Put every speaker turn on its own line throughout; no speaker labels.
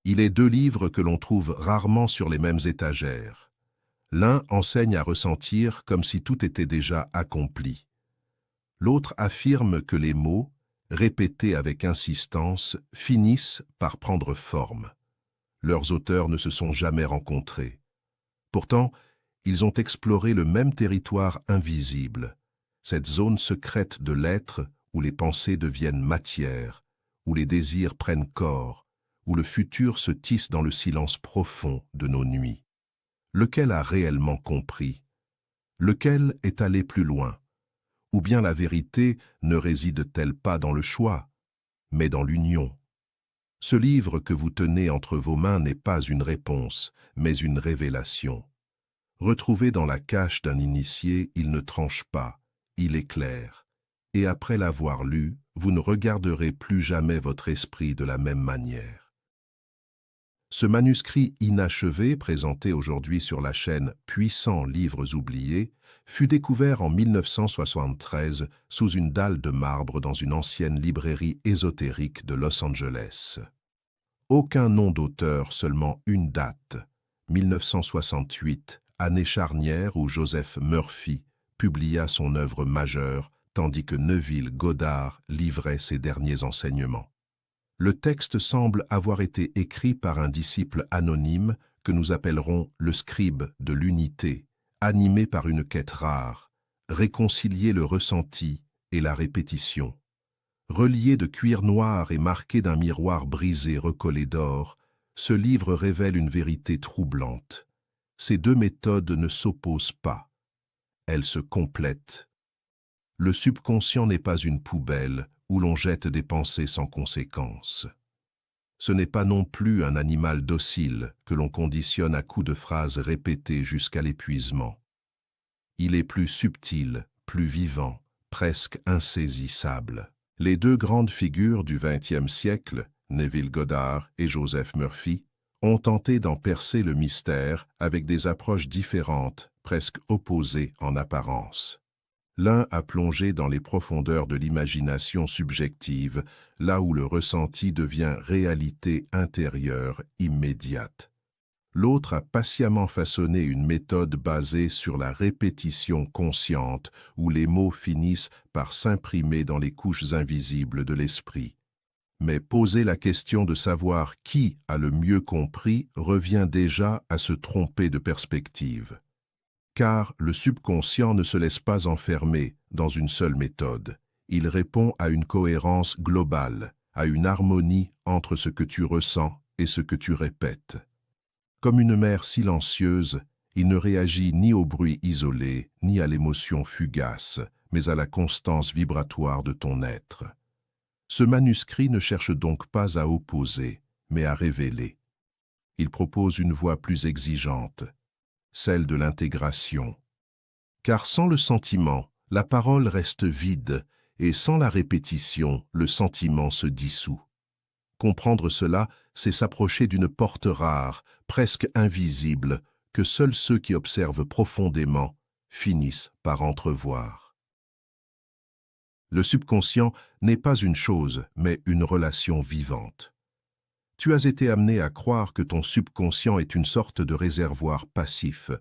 Il est deux livres que l'on trouve rarement sur les mêmes étagères. L'un enseigne à ressentir comme si tout était déjà accompli. L'autre affirme que les mots, répétés avec insistance, finissent par prendre forme. Leurs auteurs ne se sont jamais rencontrés. Pourtant, ils ont exploré le même territoire invisible, cette zone secrète de l'être où les pensées deviennent matière, où les désirs prennent corps, où le futur se tisse dans le silence profond de nos nuits. Lequel a réellement compris? Lequel est allé plus loin? Ou bien la vérité ne réside-t-elle pas dans le choix, mais dans l'union? Ce livre que vous tenez entre vos mains n'est pas une réponse, mais une révélation. Retrouvé dans la cache d'un initié, il ne tranche pas, il éclaire. Et après l'avoir lu, vous ne regarderez plus jamais votre esprit de la même manière. Ce manuscrit inachevé, présenté aujourd'hui sur la chaîne Puissants livres oubliés, fut découvert en 1973 sous une dalle de marbre dans une ancienne librairie ésotérique de Los Angeles. Aucun nom d'auteur, seulement une date, 1968, année charnière où Joseph Murphy publia son œuvre majeure, tandis que Neville Goddard livrait ses derniers enseignements. Le texte semble avoir été écrit par un disciple anonyme que nous appellerons le scribe de l'unité, animé par une quête rare, réconcilier le ressenti et la répétition. Relié de cuir noir et marqué d'un miroir brisé recollé d'or, ce livre révèle une vérité troublante. Ces deux méthodes ne s'opposent pas. Elles se complètent. Le subconscient n'est pas une poubelle où l'on jette des pensées sans conséquence. Ce n'est pas non plus un animal docile que l'on conditionne à coups de phrases répétées jusqu'à l'épuisement. Il est plus subtil, plus vivant, presque insaisissable. Les deux grandes figures du XXe siècle, Neville Goddard et Joseph Murphy, ont tenté d'en percer le mystère avec des approches différentes, presque opposées en apparence. L'un a plongé dans les profondeurs de l'imagination subjective, là où le ressenti devient réalité intérieure immédiate. L'autre a patiemment façonné une méthode basée sur la répétition consciente, où les mots finissent par s'imprimer dans les couches invisibles de l'esprit. Mais poser la question de savoir qui a le mieux compris revient déjà à se tromper de perspective. Car le subconscient ne se laisse pas enfermer dans une seule méthode. Il répond à une cohérence globale, à une harmonie entre ce que tu ressens et ce que tu répètes. Comme une mer silencieuse, il ne réagit ni au bruit isolé, ni à l'émotion fugace, mais à la constance vibratoire de ton être. Ce manuscrit ne cherche donc pas à opposer, mais à révéler. Il propose une voie plus exigeante, celle de l'intégration. Car sans le sentiment, la parole reste vide, et sans la répétition, le sentiment se dissout. Comprendre cela, c'est s'approcher d'une porte rare, presque invisible, que seuls ceux qui observent profondément finissent par entrevoir. Le subconscient n'est pas une chose, mais une relation vivante. Tu as été amené à croire que ton subconscient est une sorte de réservoir passif,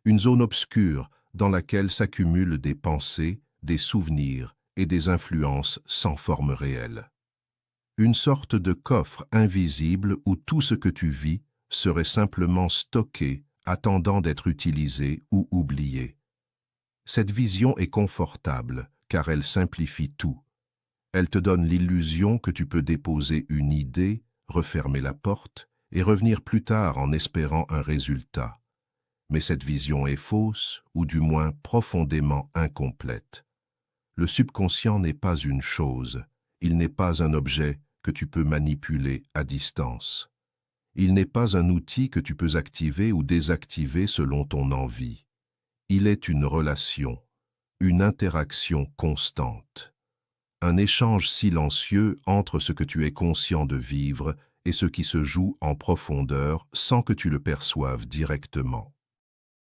une zone obscure dans laquelle s'accumulent des pensées, des souvenirs et des influences sans forme réelle. Une sorte de coffre invisible où tout ce que tu vis serait simplement stocké, attendant d'être utilisé ou oublié. Cette vision est confortable, car elle simplifie tout. Elle te donne l'illusion que tu peux déposer une idée, refermer la porte et revenir plus tard en espérant un résultat. Mais cette vision est fausse, ou du moins profondément incomplète. Le subconscient n'est pas une chose, il n'est pas un objet que tu peux manipuler à distance. Il n'est pas un outil que tu peux activer ou désactiver selon ton envie. Il est une relation, une interaction constante. Un échange silencieux entre ce que tu es conscient de vivre et ce qui se joue en profondeur sans que tu le perçoives directement.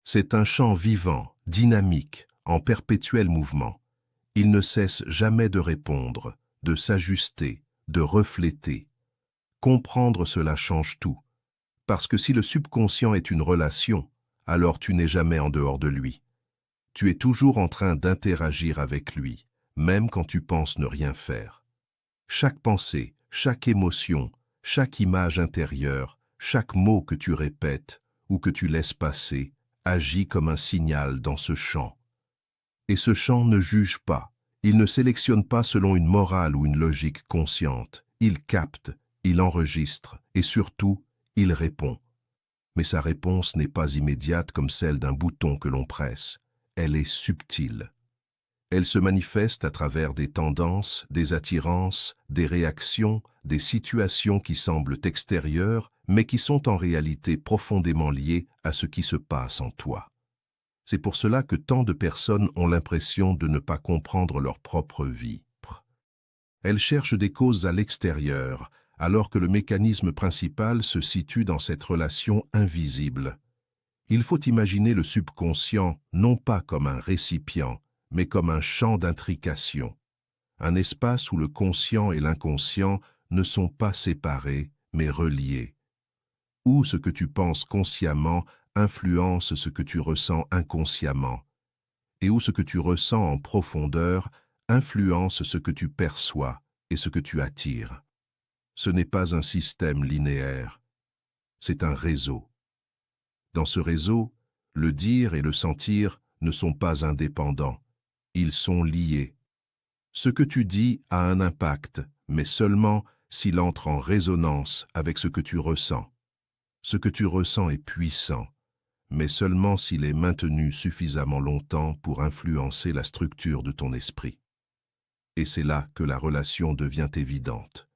C'est un champ vivant, dynamique, en perpétuel mouvement. Il ne cesse jamais de répondre, de s'ajuster, de refléter. Comprendre cela change tout. Parce que si le subconscient est une relation, alors tu n'es jamais en dehors de lui. Tu es toujours en train d'interagir avec lui, même quand tu penses ne rien faire. Chaque pensée, chaque émotion, chaque image intérieure, chaque mot que tu répètes ou que tu laisses passer, agit comme un signal dans ce champ. Et ce champ ne juge pas, il ne sélectionne pas selon une morale ou une logique consciente. Il capte, il enregistre et surtout, il répond. Mais sa réponse n'est pas immédiate comme celle d'un bouton que l'on presse. Elle est subtile. Elle se manifeste à travers des tendances, des attirances, des réactions, des situations qui semblent extérieures, mais qui sont en réalité profondément liées à ce qui se passe en toi. C'est pour cela que tant de personnes ont l'impression de ne pas comprendre leur propre vie. Elles cherchent des causes à l'extérieur, alors que le mécanisme principal se situe dans cette relation invisible. Il faut imaginer le subconscient non pas comme un récipient, mais comme un champ d'intrication, un espace où le conscient et l'inconscient ne sont pas séparés, mais reliés, où ce que tu penses consciemment influence ce que tu ressens inconsciemment, et où ce que tu ressens en profondeur influence ce que tu perçois et ce que tu attires. Ce n'est pas un système linéaire, c'est un réseau. Dans ce réseau, le dire et le sentir ne sont pas indépendants, ils sont liés. Ce que tu dis a un impact, mais seulement s'il entre en résonance avec ce que tu ressens. Ce que tu ressens est puissant, mais seulement s'il est maintenu suffisamment longtemps pour influencer la structure de ton esprit. Et c'est là que la relation devient évidente,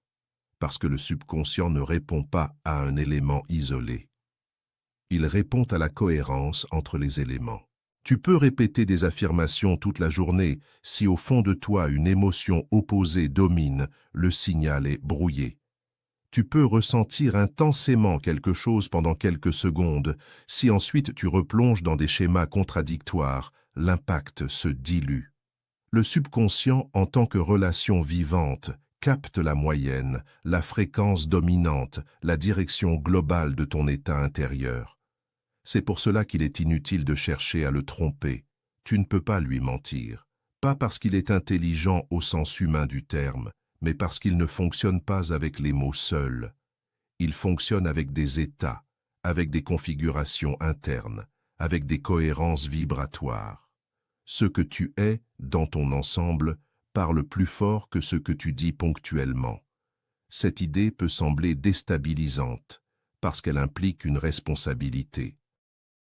parce que le subconscient ne répond pas à un élément isolé. Il répond à la cohérence entre les éléments. Tu peux répéter des affirmations toute la journée, si au fond de toi une émotion opposée domine, le signal est brouillé. Tu peux ressentir intensément quelque chose pendant quelques secondes, si ensuite tu replonges dans des schémas contradictoires, l'impact se dilue. Le subconscient, en tant que relation vivante, capte la moyenne, la fréquence dominante, la direction globale de ton état intérieur. C'est pour cela qu'il est inutile de chercher à le tromper. Tu ne peux pas lui mentir. Pas parce qu'il est intelligent au sens humain du terme, mais parce qu'il ne fonctionne pas avec les mots seuls. Il fonctionne avec des états, avec des configurations internes, avec des cohérences vibratoires. Ce que tu es, dans ton ensemble, parle plus fort que ce que tu dis ponctuellement. Cette idée peut sembler déstabilisante, parce qu'elle implique une responsabilité.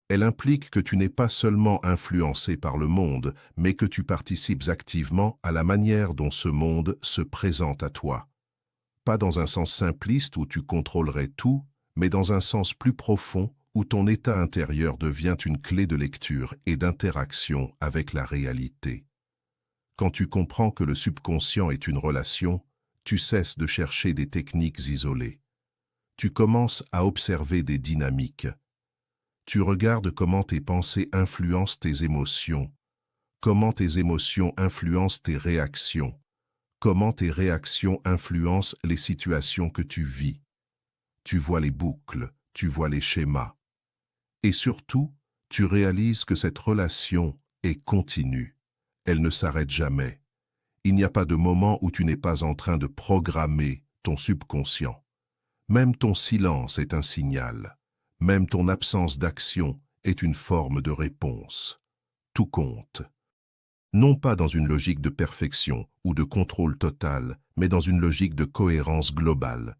Elle implique que tu n'es pas seulement influencé par le monde, mais que tu participes activement à la manière dont ce monde se présente à toi. Pas dans un sens simpliste où tu contrôlerais tout, mais dans un sens plus profond où ton état intérieur devient une clé de lecture et d'interaction avec la réalité. Quand tu comprends que le subconscient est une relation, tu cesses de chercher des techniques isolées. Tu commences à observer des dynamiques. Tu regardes comment tes pensées influencent tes émotions, comment tes émotions influencent tes réactions, comment tes réactions influencent les situations que tu vis. Tu vois les boucles, tu vois les schémas. Et surtout, tu réalises que cette relation est continue. Elle ne s'arrête jamais. Il n'y a pas de moment où tu n'es pas en train de programmer ton subconscient. Même ton silence est un signal. Même ton absence d'action est une forme de réponse. Tout compte. Non pas dans une logique de perfection ou de contrôle total, mais dans une logique de cohérence globale.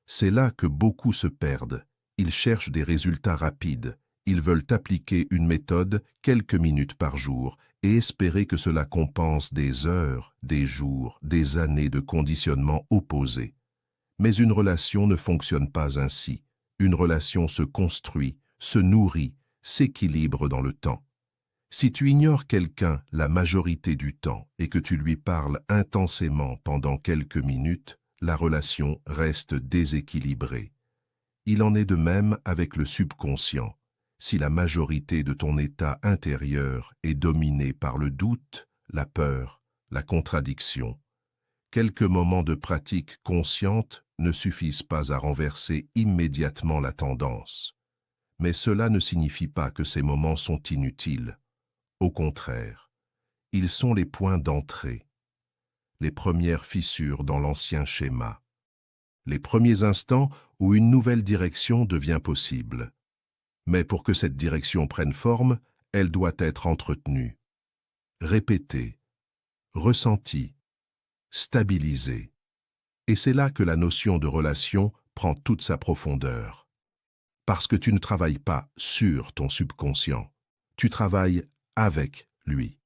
C'est là que beaucoup se perdent. Ils cherchent des résultats rapides. Ils veulent appliquer une méthode quelques minutes par jour et espérer que cela compense des heures, des jours, des années de conditionnement opposés. Mais une relation ne fonctionne pas ainsi. Une relation se construit, se nourrit, s'équilibre dans le temps. Si tu ignores quelqu'un la majorité du temps et que tu lui parles intensément pendant quelques minutes, la relation reste déséquilibrée. Il en est de même avec le subconscient. Si la majorité de ton état intérieur est dominée par le doute, la peur, la contradiction, quelques moments de pratique consciente ne suffisent pas à renverser immédiatement la tendance. Mais cela ne signifie pas que ces moments sont inutiles. Au contraire, ils sont les points d'entrée, les premières fissures dans l'ancien schéma, les premiers instants où une nouvelle direction devient possible. Mais pour que cette direction prenne forme, elle doit être entretenue, répétée, ressentie, stabilisée. Et c'est là que la notion de relation prend toute sa profondeur. Parce que tu ne travailles pas sur ton subconscient, tu travailles avec lui.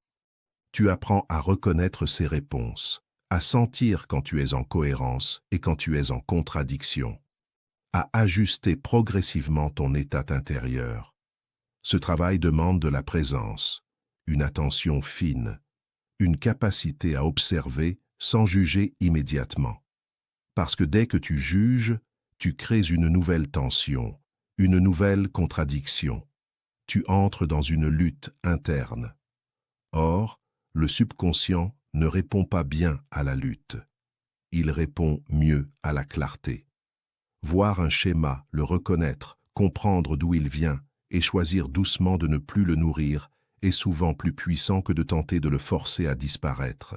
Tu apprends à reconnaître ses réponses, à sentir quand tu es en cohérence et quand tu es en contradiction, à ajuster progressivement ton état intérieur. Ce travail demande de la présence, une attention fine, une capacité à observer sans juger immédiatement. Parce que dès que tu juges, tu crées une nouvelle tension, une nouvelle contradiction. Tu entres dans une lutte interne. Or, le subconscient ne répond pas bien à la lutte. Il répond mieux à la clarté. Voir un schéma, le reconnaître, comprendre d'où il vient et choisir doucement de ne plus le nourrir est souvent plus puissant que de tenter de le forcer à disparaître.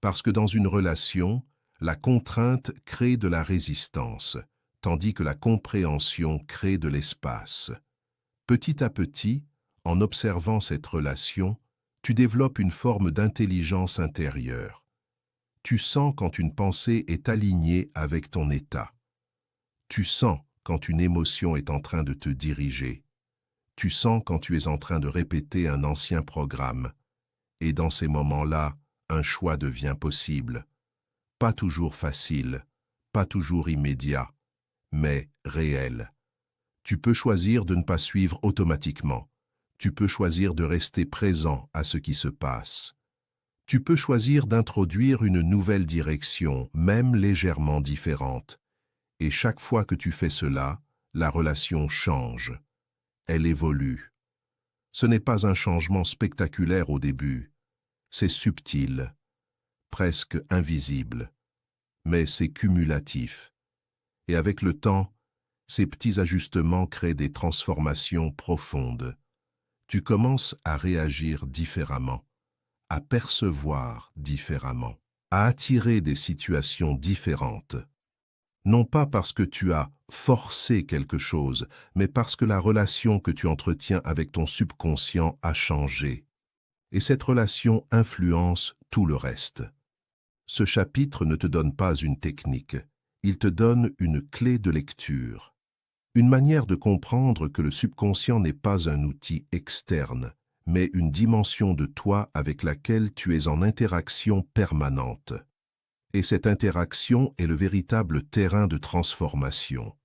Parce que dans une relation, la contrainte crée de la résistance, tandis que la compréhension crée de l'espace. Petit à petit, en observant cette relation, tu développes une forme d'intelligence intérieure. Tu sens quand une pensée est alignée avec ton état. Tu sens quand une émotion est en train de te diriger. Tu sens quand tu es en train de répéter un ancien programme. Et dans ces moments-là, un choix devient possible. Pas toujours facile, pas toujours immédiat, mais réel. Tu peux choisir de ne pas suivre automatiquement. Tu peux choisir de rester présent à ce qui se passe. Tu peux choisir d'introduire une nouvelle direction, même légèrement différente. Et chaque fois que tu fais cela, la relation change. Elle évolue. Ce n'est pas un changement spectaculaire au début. C'est subtil, presque invisible. Mais c'est cumulatif. Et avec le temps, ces petits ajustements créent des transformations profondes. Tu commences à réagir différemment, à percevoir différemment, à attirer des situations différentes. Non pas parce que tu as forcé quelque chose, mais parce que la relation que tu entretiens avec ton subconscient a changé. Et cette relation influence tout le reste. Ce chapitre ne te donne pas une technique, il te donne une clé de lecture. Une manière de comprendre que le subconscient n'est pas un outil externe, mais une dimension de toi avec laquelle tu es en interaction permanente. Et cette interaction est le véritable terrain de transformation.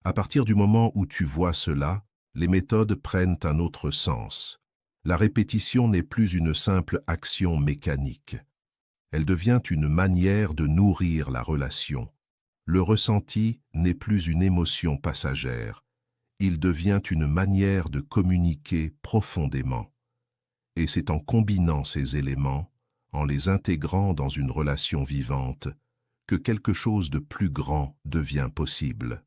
À partir du moment où tu vois cela, les méthodes prennent un autre sens. La répétition n'est plus une simple action mécanique. Elle devient une manière de nourrir la relation. Le ressenti n'est plus une émotion passagère. Il devient une manière de communiquer profondément. Et c'est en combinant ces éléments, en les intégrant dans une relation vivante, que quelque chose de plus grand devient possible.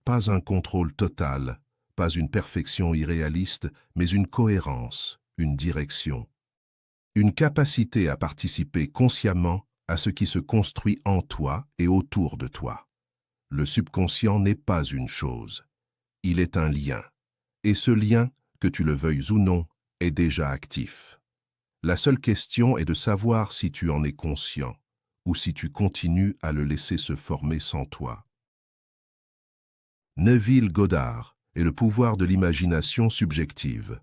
Pas un contrôle total, pas une perfection irréaliste, mais une cohérence, une direction. Une capacité à participer consciemment à ce qui se construit en toi et autour de toi. Le subconscient n'est pas une chose, il est un lien. Et ce lien, que tu le veuilles ou non, est déjà actif. La seule question est de savoir si tu en es conscient ou si tu continues à le laisser se former sans toi. Neville Goddard et le pouvoir de l'imagination subjective.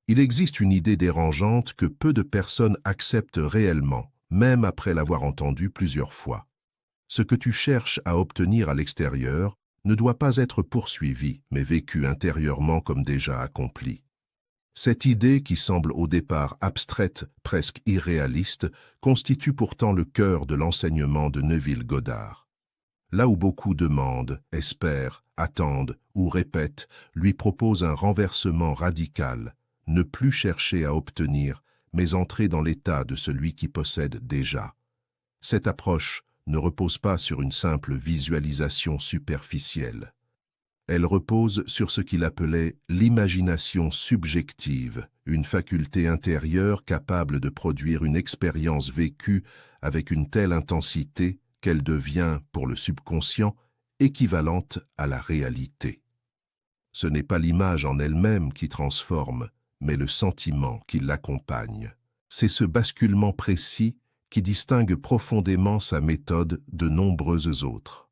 Il existe une idée dérangeante que peu de personnes acceptent réellement, même après l'avoir entendue plusieurs fois. Ce que tu cherches à obtenir à l'extérieur ne doit pas être poursuivi, mais vécu intérieurement comme déjà accompli. Cette idée, qui semble au départ abstraite, presque irréaliste, constitue pourtant le cœur de l'enseignement de Neville Goddard. Là où beaucoup demandent, espèrent, attendent ou répètent, lui propose un renversement radical, ne plus chercher à obtenir, mais entrer dans l'état de celui qui possède déjà. Cette approche ne repose pas sur une simple visualisation superficielle. Elle repose sur ce qu'il appelait l'imagination subjective, une faculté intérieure capable de produire une expérience vécue avec une telle intensité qu'elle devient, pour le subconscient, équivalente à la réalité. Ce n'est pas l'image en elle-même qui transforme, mais le sentiment qui l'accompagne. C'est ce basculement précis qui distingue profondément sa méthode de nombreuses autres.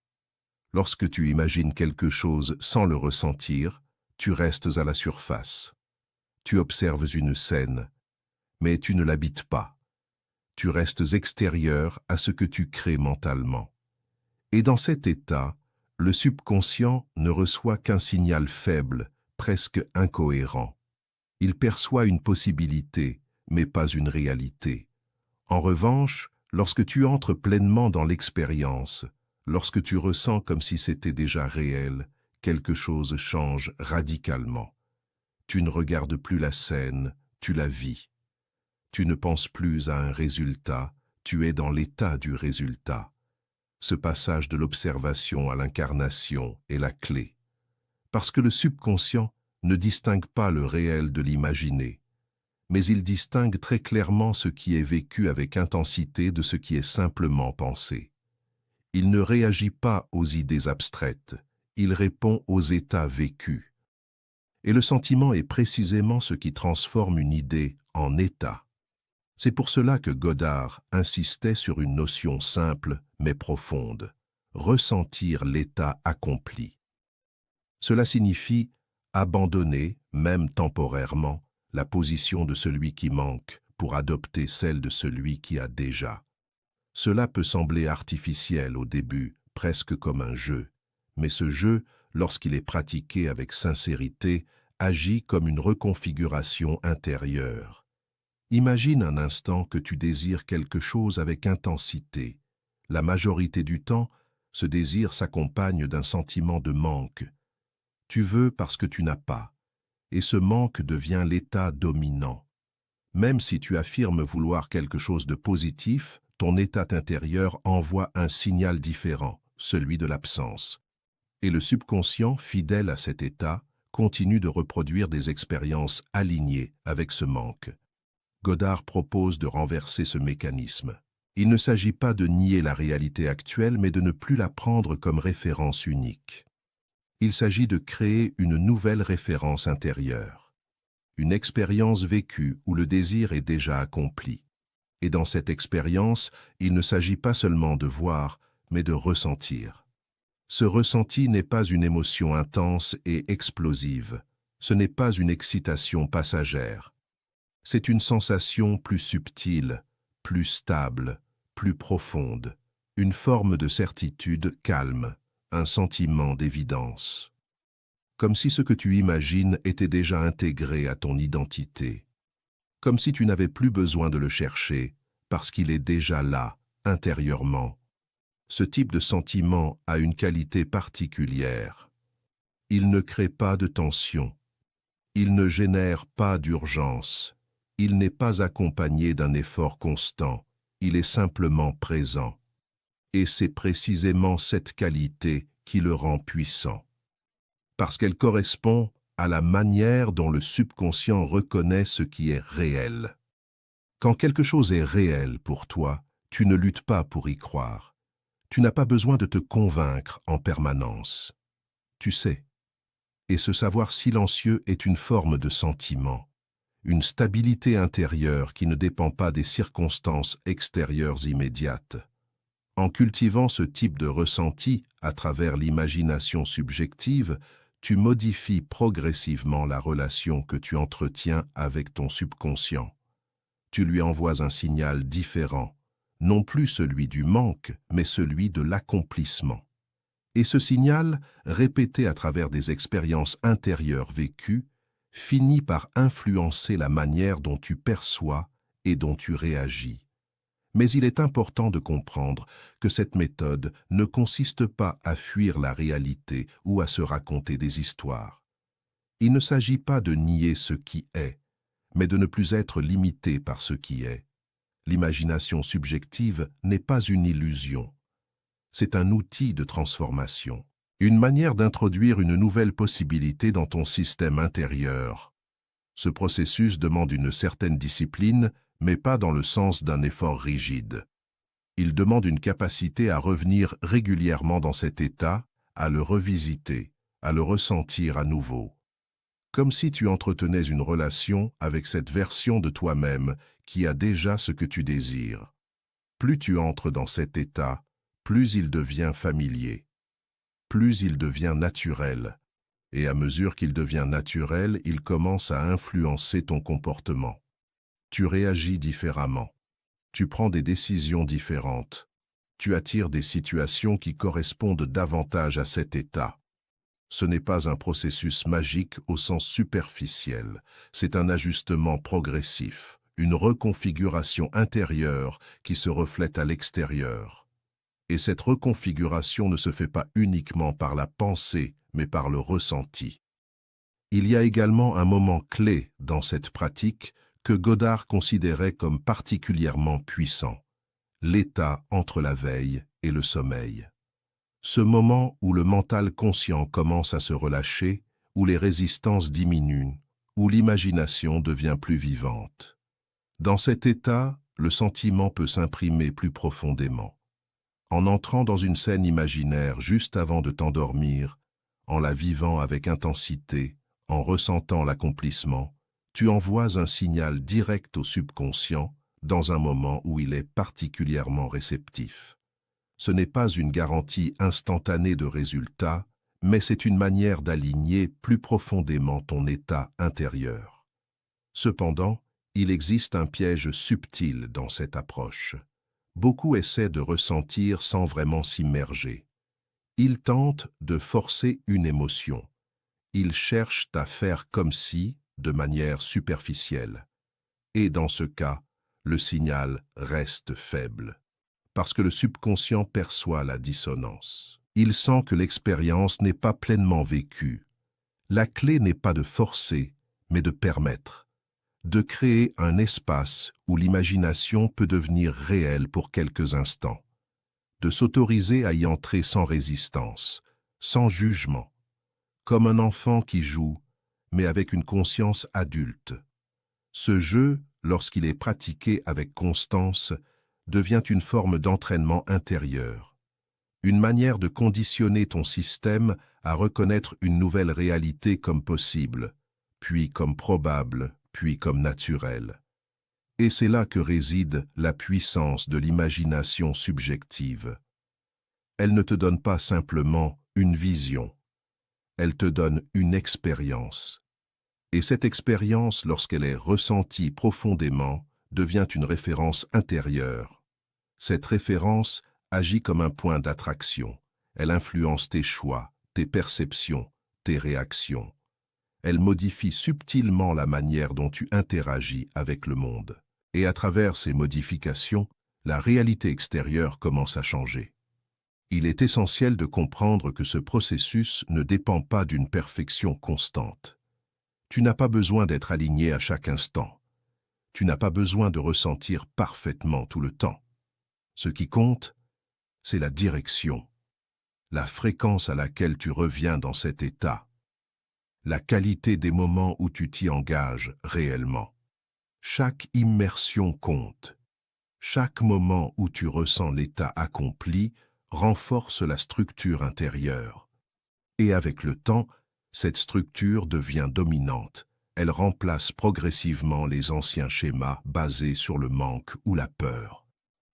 Lorsque tu imagines quelque chose sans le ressentir, tu restes à la surface. Tu observes une scène, mais tu ne l'habites pas. Tu restes extérieur à ce que tu crées mentalement. Et dans cet état, le subconscient ne reçoit qu'un signal faible, presque incohérent. Il perçoit une possibilité, mais pas une réalité. En revanche, lorsque tu entres pleinement dans l'expérience, lorsque tu ressens comme si c'était déjà réel, quelque chose change radicalement. Tu ne regardes plus la scène, tu la vis. Tu ne penses plus à un résultat, tu es dans l'état du résultat. Ce passage de l'observation à l'incarnation est la clé. Parce que le subconscient ne distingue pas le réel de l'imaginé, mais il distingue très clairement ce qui est vécu avec intensité de ce qui est simplement pensé. Il ne réagit pas aux idées abstraites, il répond aux états vécus. Et le sentiment est précisément ce qui transforme une idée en état. C'est pour cela que Godard insistait sur une notion simple mais profonde, ressentir l'état accompli. Cela signifie abandonner, même temporairement, la position de celui qui manque pour adopter celle de celui qui a déjà. Cela peut sembler artificiel au début, presque comme un jeu, mais ce jeu, lorsqu'il est pratiqué avec sincérité, agit comme une reconfiguration intérieure. Imagine un instant que tu désires quelque chose avec intensité. La majorité du temps, ce désir s'accompagne d'un sentiment de manque. Tu veux parce que tu n'as pas, et ce manque devient l'état dominant. Même si tu affirmes vouloir quelque chose de positif, ton état intérieur envoie un signal différent, celui de l'absence. Et le subconscient, fidèle à cet état, continue de reproduire des expériences alignées avec ce manque. Godard propose de renverser ce mécanisme. Il ne s'agit pas de nier la réalité actuelle, mais de ne plus la prendre comme référence unique. Il s'agit de créer une nouvelle référence intérieure, une expérience vécue où le désir est déjà accompli. Et dans cette expérience, il ne s'agit pas seulement de voir, mais de ressentir. Ce ressenti n'est pas une émotion intense et explosive, ce n'est pas une excitation passagère. C'est une sensation plus subtile, plus stable, plus profonde, une forme de certitude calme, un sentiment d'évidence. Comme si ce que tu imagines était déjà intégré à ton identité. Comme si tu n'avais plus besoin de le chercher, parce qu'il est déjà là, intérieurement. Ce type de sentiment a une qualité particulière. Il ne crée pas de tension. Il ne génère pas d'urgence. Il n'est pas accompagné d'un effort constant. Il est simplement présent. Et c'est précisément cette qualité qui le rend puissant. Parce qu'elle correspond à la manière dont le subconscient reconnaît ce qui est réel. Quand quelque chose est réel pour toi, tu ne luttes pas pour y croire. Tu n'as pas besoin de te convaincre en permanence. Tu sais. Et ce savoir silencieux est une forme de sentiment, une stabilité intérieure qui ne dépend pas des circonstances extérieures immédiates. En cultivant ce type de ressenti à travers l'imagination subjective, tu modifies progressivement la relation que tu entretiens avec ton subconscient. Tu lui envoies un signal différent, non plus celui du manque, mais celui de l'accomplissement. Et ce signal, répété à travers des expériences intérieures vécues, finit par influencer la manière dont tu perçois et dont tu réagis. Mais il est important de comprendre que cette méthode ne consiste pas à fuir la réalité ou à se raconter des histoires. Il ne s'agit pas de nier ce qui est, mais de ne plus être limité par ce qui est. L'imagination subjective n'est pas une illusion. c'est un outil de transformation, une manière d'introduire une nouvelle possibilité dans ton système intérieur. Ce processus demande une certaine discipline, mais pas dans le sens d'un effort rigide. Il demande une capacité à revenir régulièrement dans cet état, à le revisiter, à le ressentir à nouveau. Comme si tu entretenais une relation avec cette version de toi-même qui a déjà ce que tu désires. Plus tu entres dans cet état, plus il devient familier, plus il devient naturel. Et à mesure qu'il devient naturel, il commence à influencer ton comportement. Tu réagis différemment. Tu prends des décisions différentes. Tu attires des situations qui correspondent davantage à cet état. Ce n'est pas un processus magique au sens superficiel, c'est un ajustement progressif, une reconfiguration intérieure qui se reflète à l'extérieur. Et cette reconfiguration ne se fait pas uniquement par la pensée, mais par le ressenti. Il y a également un moment clé dans cette pratique que Godard considérait comme particulièrement puissant, l'état entre la veille et le sommeil. Ce moment où le mental conscient commence à se relâcher, où les résistances diminuent, où l'imagination devient plus vivante. Dans cet état, le sentiment peut s'imprimer plus profondément. En entrant dans une scène imaginaire juste avant de t'endormir, en la vivant avec intensité, en ressentant l'accomplissement, tu envoies un signal direct au subconscient dans un moment où il est particulièrement réceptif. Ce n'est pas une garantie instantanée de résultat, mais c'est une manière d'aligner plus profondément ton état intérieur. Cependant, il existe un piège subtil dans cette approche. Beaucoup essaient de ressentir sans vraiment s'immerger. Ils tentent de forcer une émotion. Ils cherchent à faire comme si, de manière superficielle. Et dans ce cas, le signal reste faible. Parce que le subconscient perçoit la dissonance. Il sent que l'expérience n'est pas pleinement vécue. La clé n'est pas de forcer, mais de permettre. De créer un espace où l'imagination peut devenir réelle pour quelques instants. De s'autoriser à y entrer sans résistance, sans jugement. Comme un enfant qui joue, mais avec une conscience adulte. Ce jeu, lorsqu'il est pratiqué avec constance, devient une forme d'entraînement intérieur. Une manière de conditionner ton système à reconnaître une nouvelle réalité comme possible, puis comme probable, puis comme naturelle. Et c'est là que réside la puissance de l'imagination subjective. Elle ne te donne pas simplement une vision, elle te donne une expérience. Et cette expérience, lorsqu'elle est ressentie profondément, devient une référence intérieure. Cette référence agit comme un point d'attraction. Elle influence tes choix, tes perceptions, tes réactions. Elle modifie subtilement la manière dont tu interagis avec le monde. Et à travers ces modifications, la réalité extérieure commence à changer. Il est essentiel de comprendre que ce processus ne dépend pas d'une perfection constante. Tu n'as pas besoin d'être aligné à chaque instant. Tu n'as pas besoin de ressentir parfaitement tout le temps. Ce qui compte, c'est la direction, la fréquence à laquelle tu reviens dans cet état, la qualité des moments où tu t'y engages réellement. Chaque immersion compte. Chaque moment où tu ressens l'état accompli renforce la structure intérieure. Et avec le temps, cette structure devient dominante. Elle remplace progressivement les anciens schémas basés sur le manque ou la peur.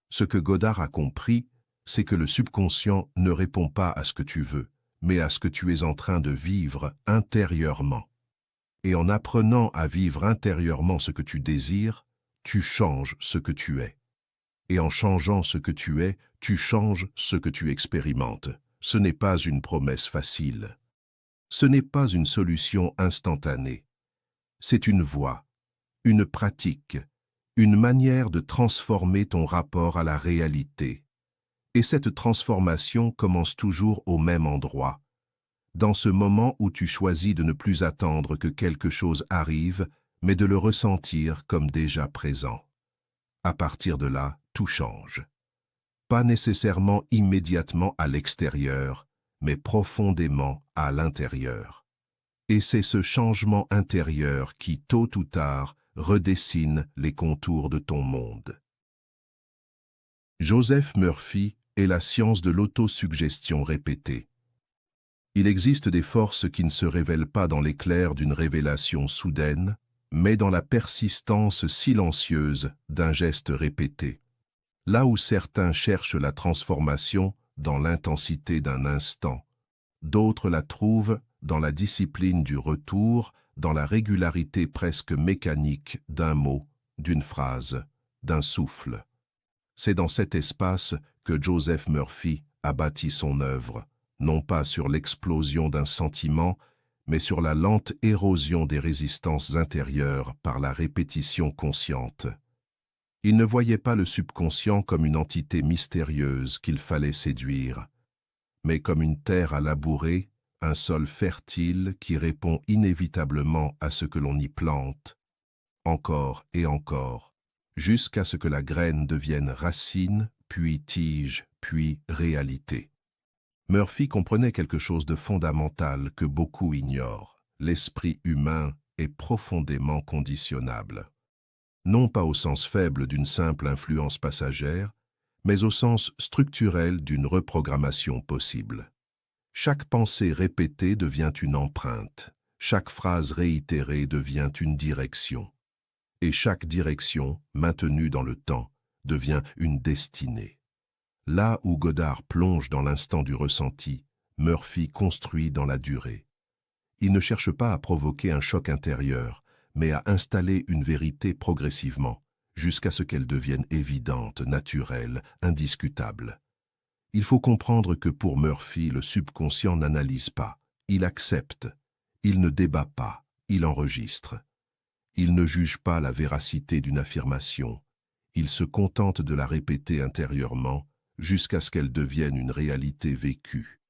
Ce que Godard a compris, c'est que le subconscient ne répond pas à ce que tu veux, mais à ce que tu es en train de vivre intérieurement. Et en apprenant à vivre intérieurement ce que tu désires, tu changes ce que tu es. Et en changeant ce que tu es, tu changes ce que tu expérimentes. Ce n'est pas une promesse facile. Ce n'est pas une solution instantanée. C'est une voie, une pratique, une manière de transformer ton rapport à la réalité. Et cette transformation commence toujours au même endroit, dans ce moment où tu choisis de ne plus attendre que quelque chose arrive, mais de le ressentir comme déjà présent. À partir de là, tout change. pas nécessairement immédiatement à l'extérieur, mais profondément à l'intérieur. Et c'est ce changement intérieur qui, tôt ou tard, redessine les contours de ton monde. Joseph Murphy et la science de l'autosuggestion répétée. Il existe des forces qui ne se révèlent pas dans l'éclair d'une révélation soudaine, mais dans la persistance silencieuse d'un geste répété. Là où certains cherchent la transformation dans l'intensité d'un instant, d'autres la trouvent dans la discipline du retour, dans la régularité presque mécanique d'un mot, d'une phrase, d'un souffle. C'est dans cet espace que Joseph Murphy a bâti son œuvre, non pas sur l'explosion d'un sentiment, mais sur la lente érosion des résistances intérieures par la répétition consciente. Il ne voyait pas le subconscient comme une entité mystérieuse qu'il fallait séduire, mais comme une terre à labourer, un sol fertile qui répond inévitablement à ce que l'on y plante, encore et encore, jusqu'à ce que la graine devienne racine, puis tige, puis réalité. Murphy comprenait quelque chose de fondamental que beaucoup ignorent. L'esprit humain est profondément conditionnable. Non pas au sens faible d'une simple influence passagère, mais au sens structurel d'une reprogrammation possible. Chaque pensée répétée devient une empreinte, chaque phrase réitérée devient une direction, et chaque direction, maintenue dans le temps, devient une destinée. Là où Godard plonge dans l'instant du ressenti, Murphy construit dans la durée. Il ne cherche pas à provoquer un choc intérieur, mais à installer une vérité progressivement, jusqu'à ce qu'elle devienne évidente, naturelle, indiscutable. Il faut comprendre que pour Murphy, le subconscient n'analyse pas, il accepte, il ne débat pas, il enregistre. Il ne juge pas la véracité d'une affirmation, il se contente de la répéter intérieurement, jusqu'à ce qu'elle devienne une réalité vécue.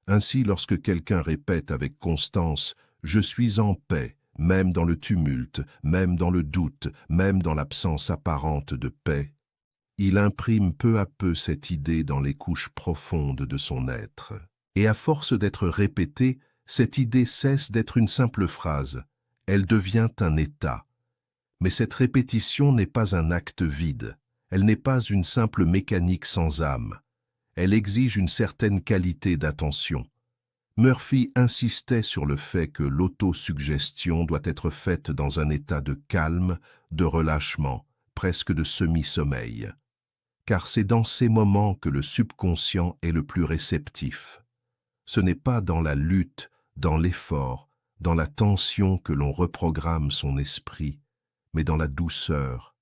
Ainsi, lorsque quelqu'un répète avec constance « Je suis en paix », même dans le tumulte, même dans le doute, même dans l'absence apparente de paix, il imprime peu à peu cette idée dans les couches profondes de son être. Et à force d'être répétée, cette idée cesse d'être une simple phrase, elle devient un état. Mais cette répétition n'est pas un acte vide. Elle n'est pas une simple mécanique sans âme. Elle exige une certaine qualité d'attention. Murphy insistait sur le fait que l'autosuggestion doit être faite dans un état de calme, de relâchement, presque de semi-sommeil. Car c'est dans ces moments que le subconscient est le plus réceptif. Ce n'est pas dans la lutte, dans l'effort, dans la tension que l'on reprogramme son esprit, mais dans la douceur,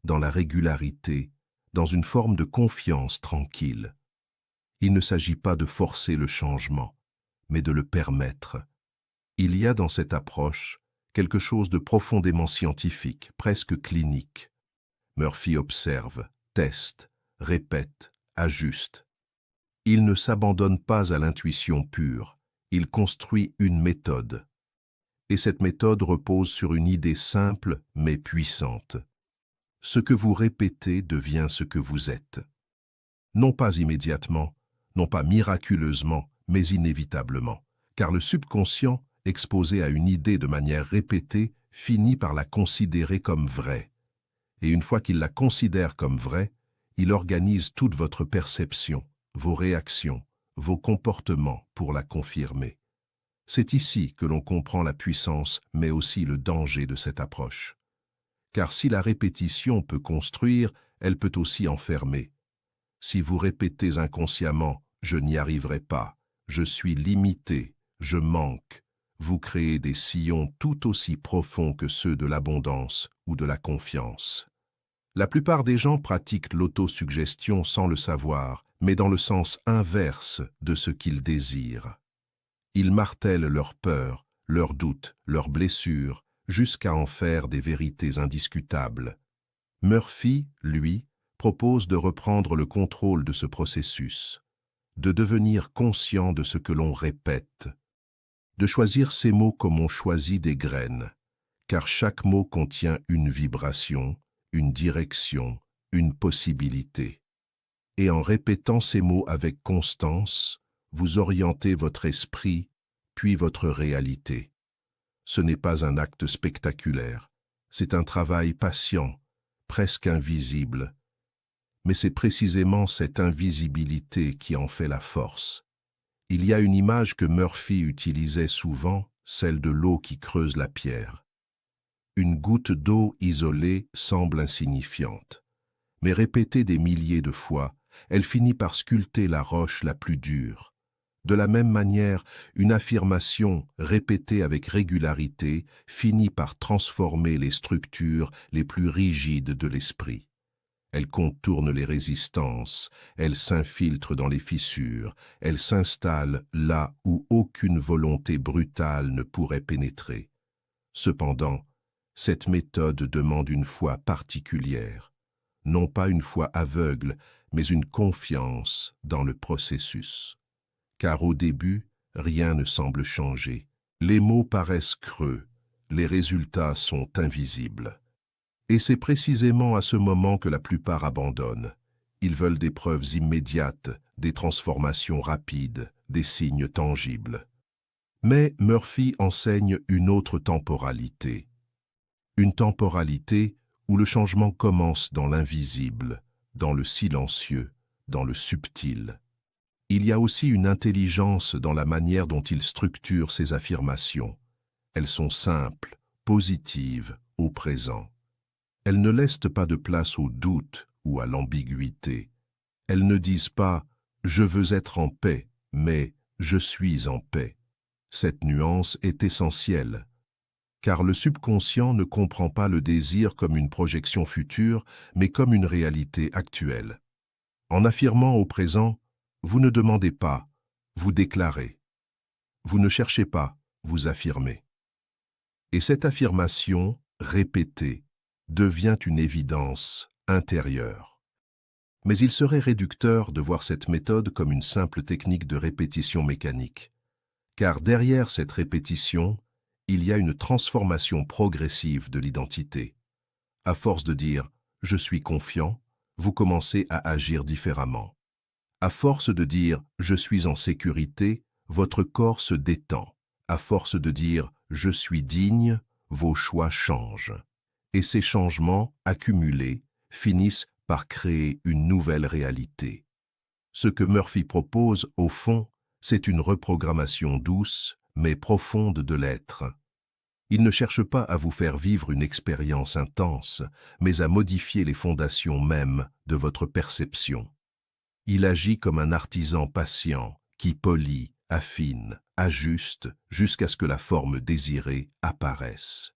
dans la régularité, dans une forme de confiance tranquille. Il ne s'agit pas de forcer le changement, mais de le permettre. Il y a dans cette approche quelque chose de profondément scientifique, presque clinique. Murphy observe, teste, répète, ajuste. Il ne s'abandonne pas à l'intuition pure, il construit une méthode. Et cette méthode repose sur une idée simple mais puissante. Ce que vous répétez devient ce que vous êtes. Non pas immédiatement, non pas miraculeusement, mais inévitablement, car le subconscient, exposé à une idée de manière répétée, finit par la considérer comme vraie. Et une fois qu'il la considère comme vraie, il organise toute votre perception, vos réactions, vos comportements pour la confirmer. C'est ici que l'on comprend la puissance, mais aussi le danger de cette approche. Car si la répétition peut construire, elle peut aussi enfermer. Si vous répétez inconsciemment « je n'y arriverai pas »,« je suis limité »,« je manque », vous créez des sillons tout aussi profonds que ceux de l'abondance ou de la confiance. La plupart des gens pratiquent l'autosuggestion sans le savoir, mais dans le sens inverse de ce qu'ils désirent. Ils martèlent leurs peurs, leurs doutes, leurs blessures, jusqu'à en faire des vérités indiscutables. Murphy, lui, propose de reprendre le contrôle de ce processus, de devenir conscient de ce que l'on répète, de choisir ces mots comme on choisit des graines, car chaque mot contient une vibration, une direction, une possibilité. Et en répétant ces mots avec constance, vous orientez votre esprit, puis votre réalité. Ce n'est pas un acte spectaculaire, c'est un travail patient, presque invisible. Mais c'est précisément cette invisibilité qui en fait la force. Il y a une image que Murphy utilisait souvent, celle de l'eau qui creuse la pierre. Une goutte d'eau isolée semble insignifiante, mais répétée des milliers de fois, elle finit par sculpter la roche la plus dure. De la même manière, une affirmation répétée avec régularité finit par transformer les structures les plus rigides de l'esprit. Elle contourne les résistances, elle s'infiltre dans les fissures, elle s'installe là où aucune volonté brutale ne pourrait pénétrer. Cependant, cette méthode demande une foi particulière, non pas une foi aveugle, mais une confiance dans le processus. Car au début, rien ne semble changer. Les mots paraissent creux, les résultats sont invisibles. Et c'est précisément à ce moment que la plupart abandonnent. Ils veulent des preuves immédiates, des transformations rapides, des signes tangibles. Mais Murphy enseigne une autre temporalité. Une temporalité où le changement commence dans l'invisible, dans le silencieux, dans le subtil. Il y a aussi une intelligence dans la manière dont il structure ses affirmations. Elles sont simples, positives, au présent. Elles ne laissent pas de place au doute ou à l'ambiguïté. Elles ne disent pas « je veux être en paix », mais « je suis en paix ». Cette nuance est essentielle, car le subconscient ne comprend pas le désir comme une projection future, mais comme une réalité actuelle. En affirmant au présent, vous ne demandez pas, vous déclarez. Vous ne cherchez pas, vous affirmez. Et cette affirmation, répétée, devient une évidence intérieure. Mais il serait réducteur de voir cette méthode comme une simple technique de répétition mécanique. Car derrière cette répétition, il y a une transformation progressive de l'identité. À force de dire « je suis confiant », vous commencez à agir différemment. À force de dire « je suis en sécurité », votre corps se détend. À force de dire « je suis digne », vos choix changent. Et ces changements, accumulés, finissent par créer une nouvelle réalité. Ce que Murphy propose, au fond, c'est une reprogrammation douce, mais profonde de l'être. Il ne cherche pas à vous faire vivre une expérience intense, mais à modifier les fondations mêmes de votre perception. Il agit comme un artisan patient qui polit, affine, ajuste jusqu'à ce que la forme désirée apparaisse.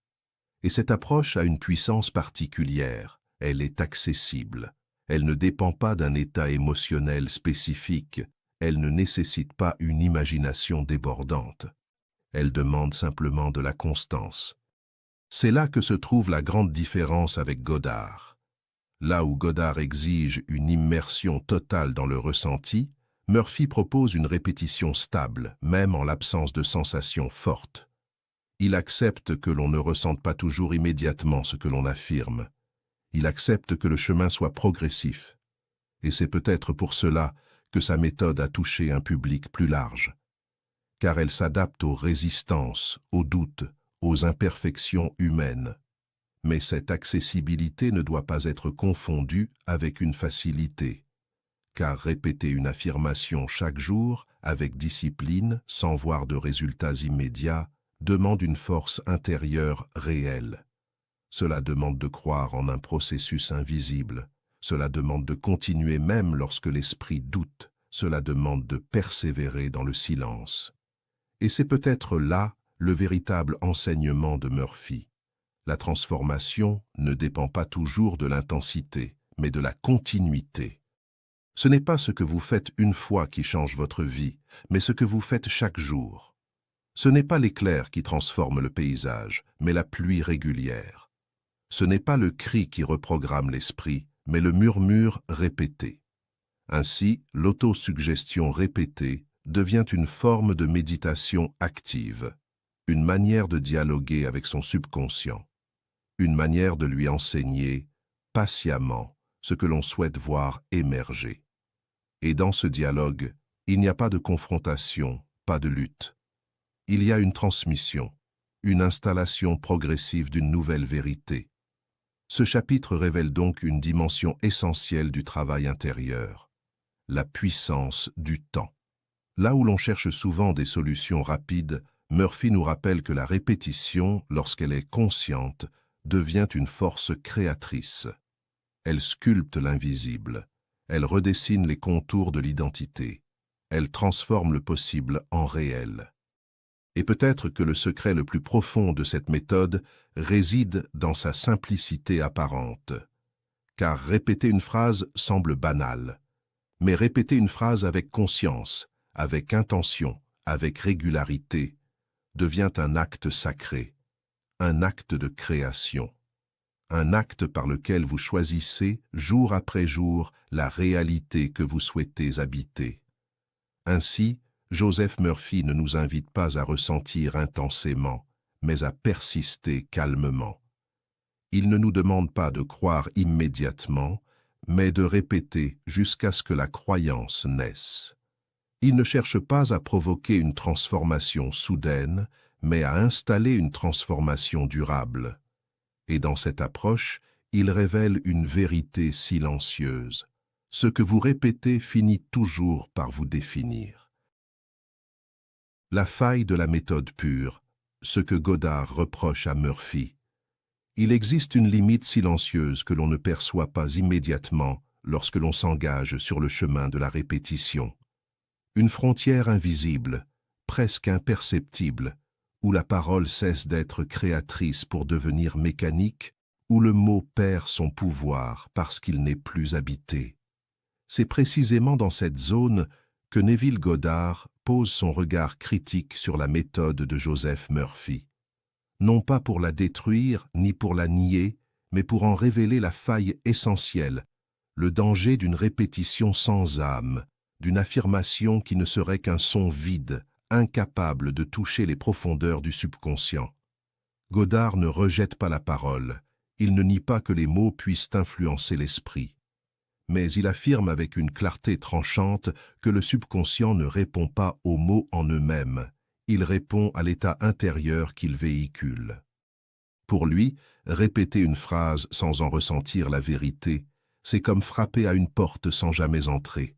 Et cette approche a une puissance particulière, elle est accessible. Elle ne dépend pas d'un état émotionnel spécifique, elle ne nécessite pas une imagination débordante. Elle demande simplement de la constance. C'est là que se trouve la grande différence avec Godard. Là où Godard exige une immersion totale dans le ressenti, Murphy propose une répétition stable, même en l'absence de sensations fortes. Il accepte que l'on ne ressente pas toujours immédiatement ce que l'on affirme. Il accepte que le chemin soit progressif. Et c'est peut-être pour cela que sa méthode a touché un public plus large. Car elle s'adapte aux résistances, aux doutes, aux imperfections humaines. Mais cette accessibilité ne doit pas être confondue avec une facilité. Car répéter une affirmation chaque jour, avec discipline, sans voir de résultats immédiats, demande une force intérieure réelle. Cela demande de croire en un processus invisible. Cela demande de continuer même lorsque l'esprit doute. Cela demande de persévérer dans le silence. Et c'est peut-être là le véritable enseignement de Murphy. La transformation ne dépend pas toujours de l'intensité, mais de la continuité. Ce n'est pas ce que vous faites une fois qui change votre vie, mais ce que vous faites chaque jour. Ce n'est pas l'éclair qui transforme le paysage, mais la pluie régulière. Ce n'est pas le cri qui reprogramme l'esprit, mais le murmure répété. Ainsi, l'autosuggestion répétée devient une forme de méditation active, une manière de dialoguer avec son subconscient, une manière de lui enseigner, patiemment, ce que l'on souhaite voir émerger. Et dans ce dialogue, il n'y a pas de confrontation, pas de lutte. Il y a une transmission, une installation progressive d'une nouvelle vérité. Ce chapitre révèle donc une dimension essentielle du travail intérieur, la puissance du temps. Là où l'on cherche souvent des solutions rapides, Murphy nous rappelle que la répétition, lorsqu'elle est consciente, devient une force créatrice. Elle sculpte l'invisible, elle redessine les contours de l'identité, elle transforme le possible en réel. Et peut-être que le secret le plus profond de cette méthode réside dans sa simplicité apparente. Car répéter une phrase semble banal, mais répéter une phrase avec conscience, avec intention, avec régularité, devient un acte sacré, un acte de création, un acte par lequel vous choisissez, jour après jour, la réalité que vous souhaitez habiter. Ainsi, Joseph Murphy ne nous invite pas à ressentir intensément, mais à persister calmement. Il ne nous demande pas de croire immédiatement, mais de répéter jusqu'à ce que la croyance naisse. Il ne cherche pas à provoquer une transformation soudaine, mais à installer une transformation durable. Et dans cette approche, il révèle une vérité silencieuse. Ce que vous répétez finit toujours par vous définir. La faille de la méthode pure, ce que Godard reproche à Murphy. Il existe une limite silencieuse que l'on ne perçoit pas immédiatement lorsque l'on s'engage sur le chemin de la répétition. Une frontière invisible, presque imperceptible, où la parole cesse d'être créatrice pour devenir mécanique, où le mot perd son pouvoir parce qu'il n'est plus habité. C'est précisément dans cette zone que Neville Goddard pose son regard critique sur la méthode de Joseph Murphy. Non pas pour la détruire ni pour la nier, mais pour en révéler la faille essentielle, le danger d'une répétition sans âme, d'une affirmation qui ne serait qu'un son vide, incapable de toucher les profondeurs du subconscient. Goddard ne rejette pas la parole, il ne nie pas que les mots puissent influencer l'esprit. Mais il affirme avec une clarté tranchante que le subconscient ne répond pas aux mots en eux-mêmes, il répond à l'état intérieur qu'ils véhiculent. Pour lui, répéter une phrase sans en ressentir la vérité, c'est comme frapper à une porte sans jamais entrer.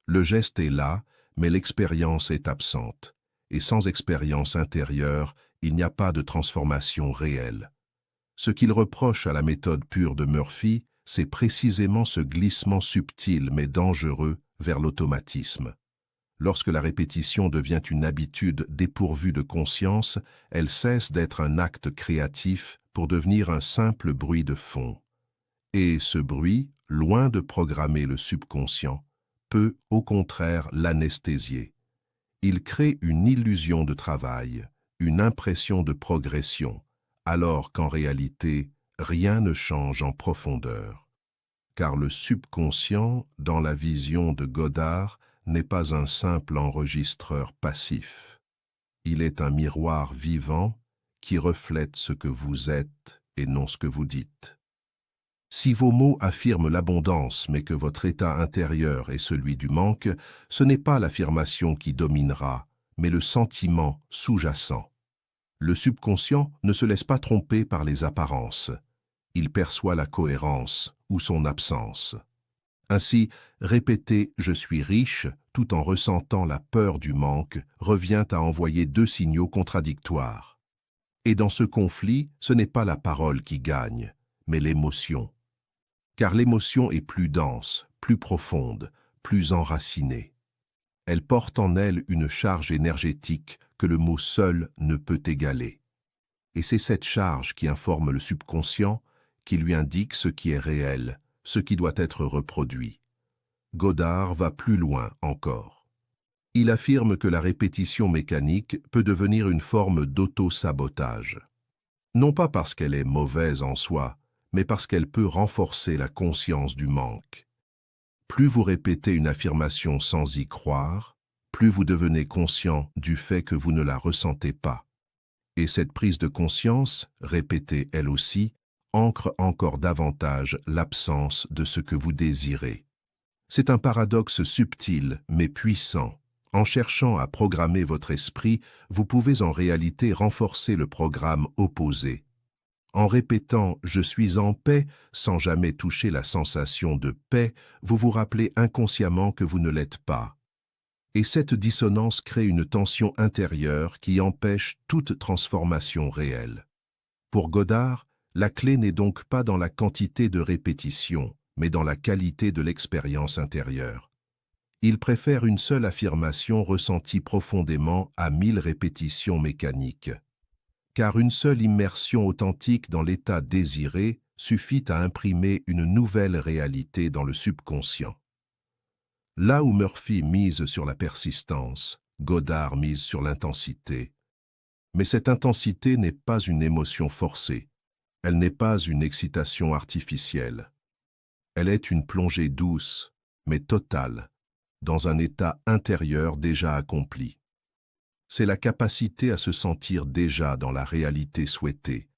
Le geste est là, mais l'expérience est absente. Et sans expérience intérieure, il n'y a pas de transformation réelle. Ce qu'il reproche à la méthode pure de Murphy, c'est précisément ce glissement subtil mais dangereux vers l'automatisme. Lorsque la répétition devient une habitude dépourvue de conscience, elle cesse d'être un acte créatif pour devenir un simple bruit de fond. Et ce bruit, loin de programmer le subconscient, peut au contraire l'anesthésier. Il crée une illusion de travail, une impression de progression, alors qu'en réalité, rien ne change en profondeur. Car le subconscient, dans la vision de Goddard, n'est pas un simple enregistreur passif. Il est un miroir vivant qui reflète ce que vous êtes et non ce que vous dites. Si vos mots affirment l'abondance mais que votre état intérieur est celui du manque, ce n'est pas l'affirmation qui dominera, mais le sentiment sous-jacent. Le subconscient ne se laisse pas tromper par les apparences. Il perçoit la cohérence ou son absence. Ainsi, répéter « je suis riche » tout en ressentant la peur du manque revient à envoyer deux signaux contradictoires. Et dans ce conflit, ce n'est pas la parole qui gagne, mais l'émotion. Car l'émotion est plus dense, plus profonde, plus enracinée. Elle porte en elle une charge énergétique que le mot seul ne peut égaler. Et c'est cette charge qui informe le subconscient, qui lui indique ce qui est réel, ce qui doit être reproduit. Goddard va plus loin encore. Il affirme que la répétition mécanique peut devenir une forme d'auto-sabotage. Non pas parce qu'elle est mauvaise en soi, mais parce qu'elle peut renforcer la conscience du manque. Plus vous répétez une affirmation sans y croire, plus vous devenez conscient du fait que vous ne la ressentez pas. Et cette prise de conscience, répétée elle aussi, ancre encore davantage l'absence de ce que vous désirez. C'est un paradoxe subtil mais puissant. En cherchant à programmer votre esprit, vous pouvez en réalité renforcer le programme opposé. En répétant « je suis en paix » sans jamais toucher la sensation de paix, vous vous rappelez inconsciemment que vous ne l'êtes pas. Et cette dissonance crée une tension intérieure qui empêche toute transformation réelle. Pour Godard, la clé n'est donc pas dans la quantité de répétitions, mais dans la qualité de l'expérience intérieure. Il préfère une seule affirmation ressentie profondément à 1000 répétitions mécaniques. Car une seule immersion authentique dans l'état désiré suffit à imprimer une nouvelle réalité dans le subconscient. Là où Murphy mise sur la persistance, Godard mise sur l'intensité. Mais cette intensité n'est pas une émotion forcée, elle n'est pas une excitation artificielle. Elle est une plongée douce, mais totale, dans un état intérieur déjà accompli. C'est la capacité à se sentir déjà dans la réalité souhaitée,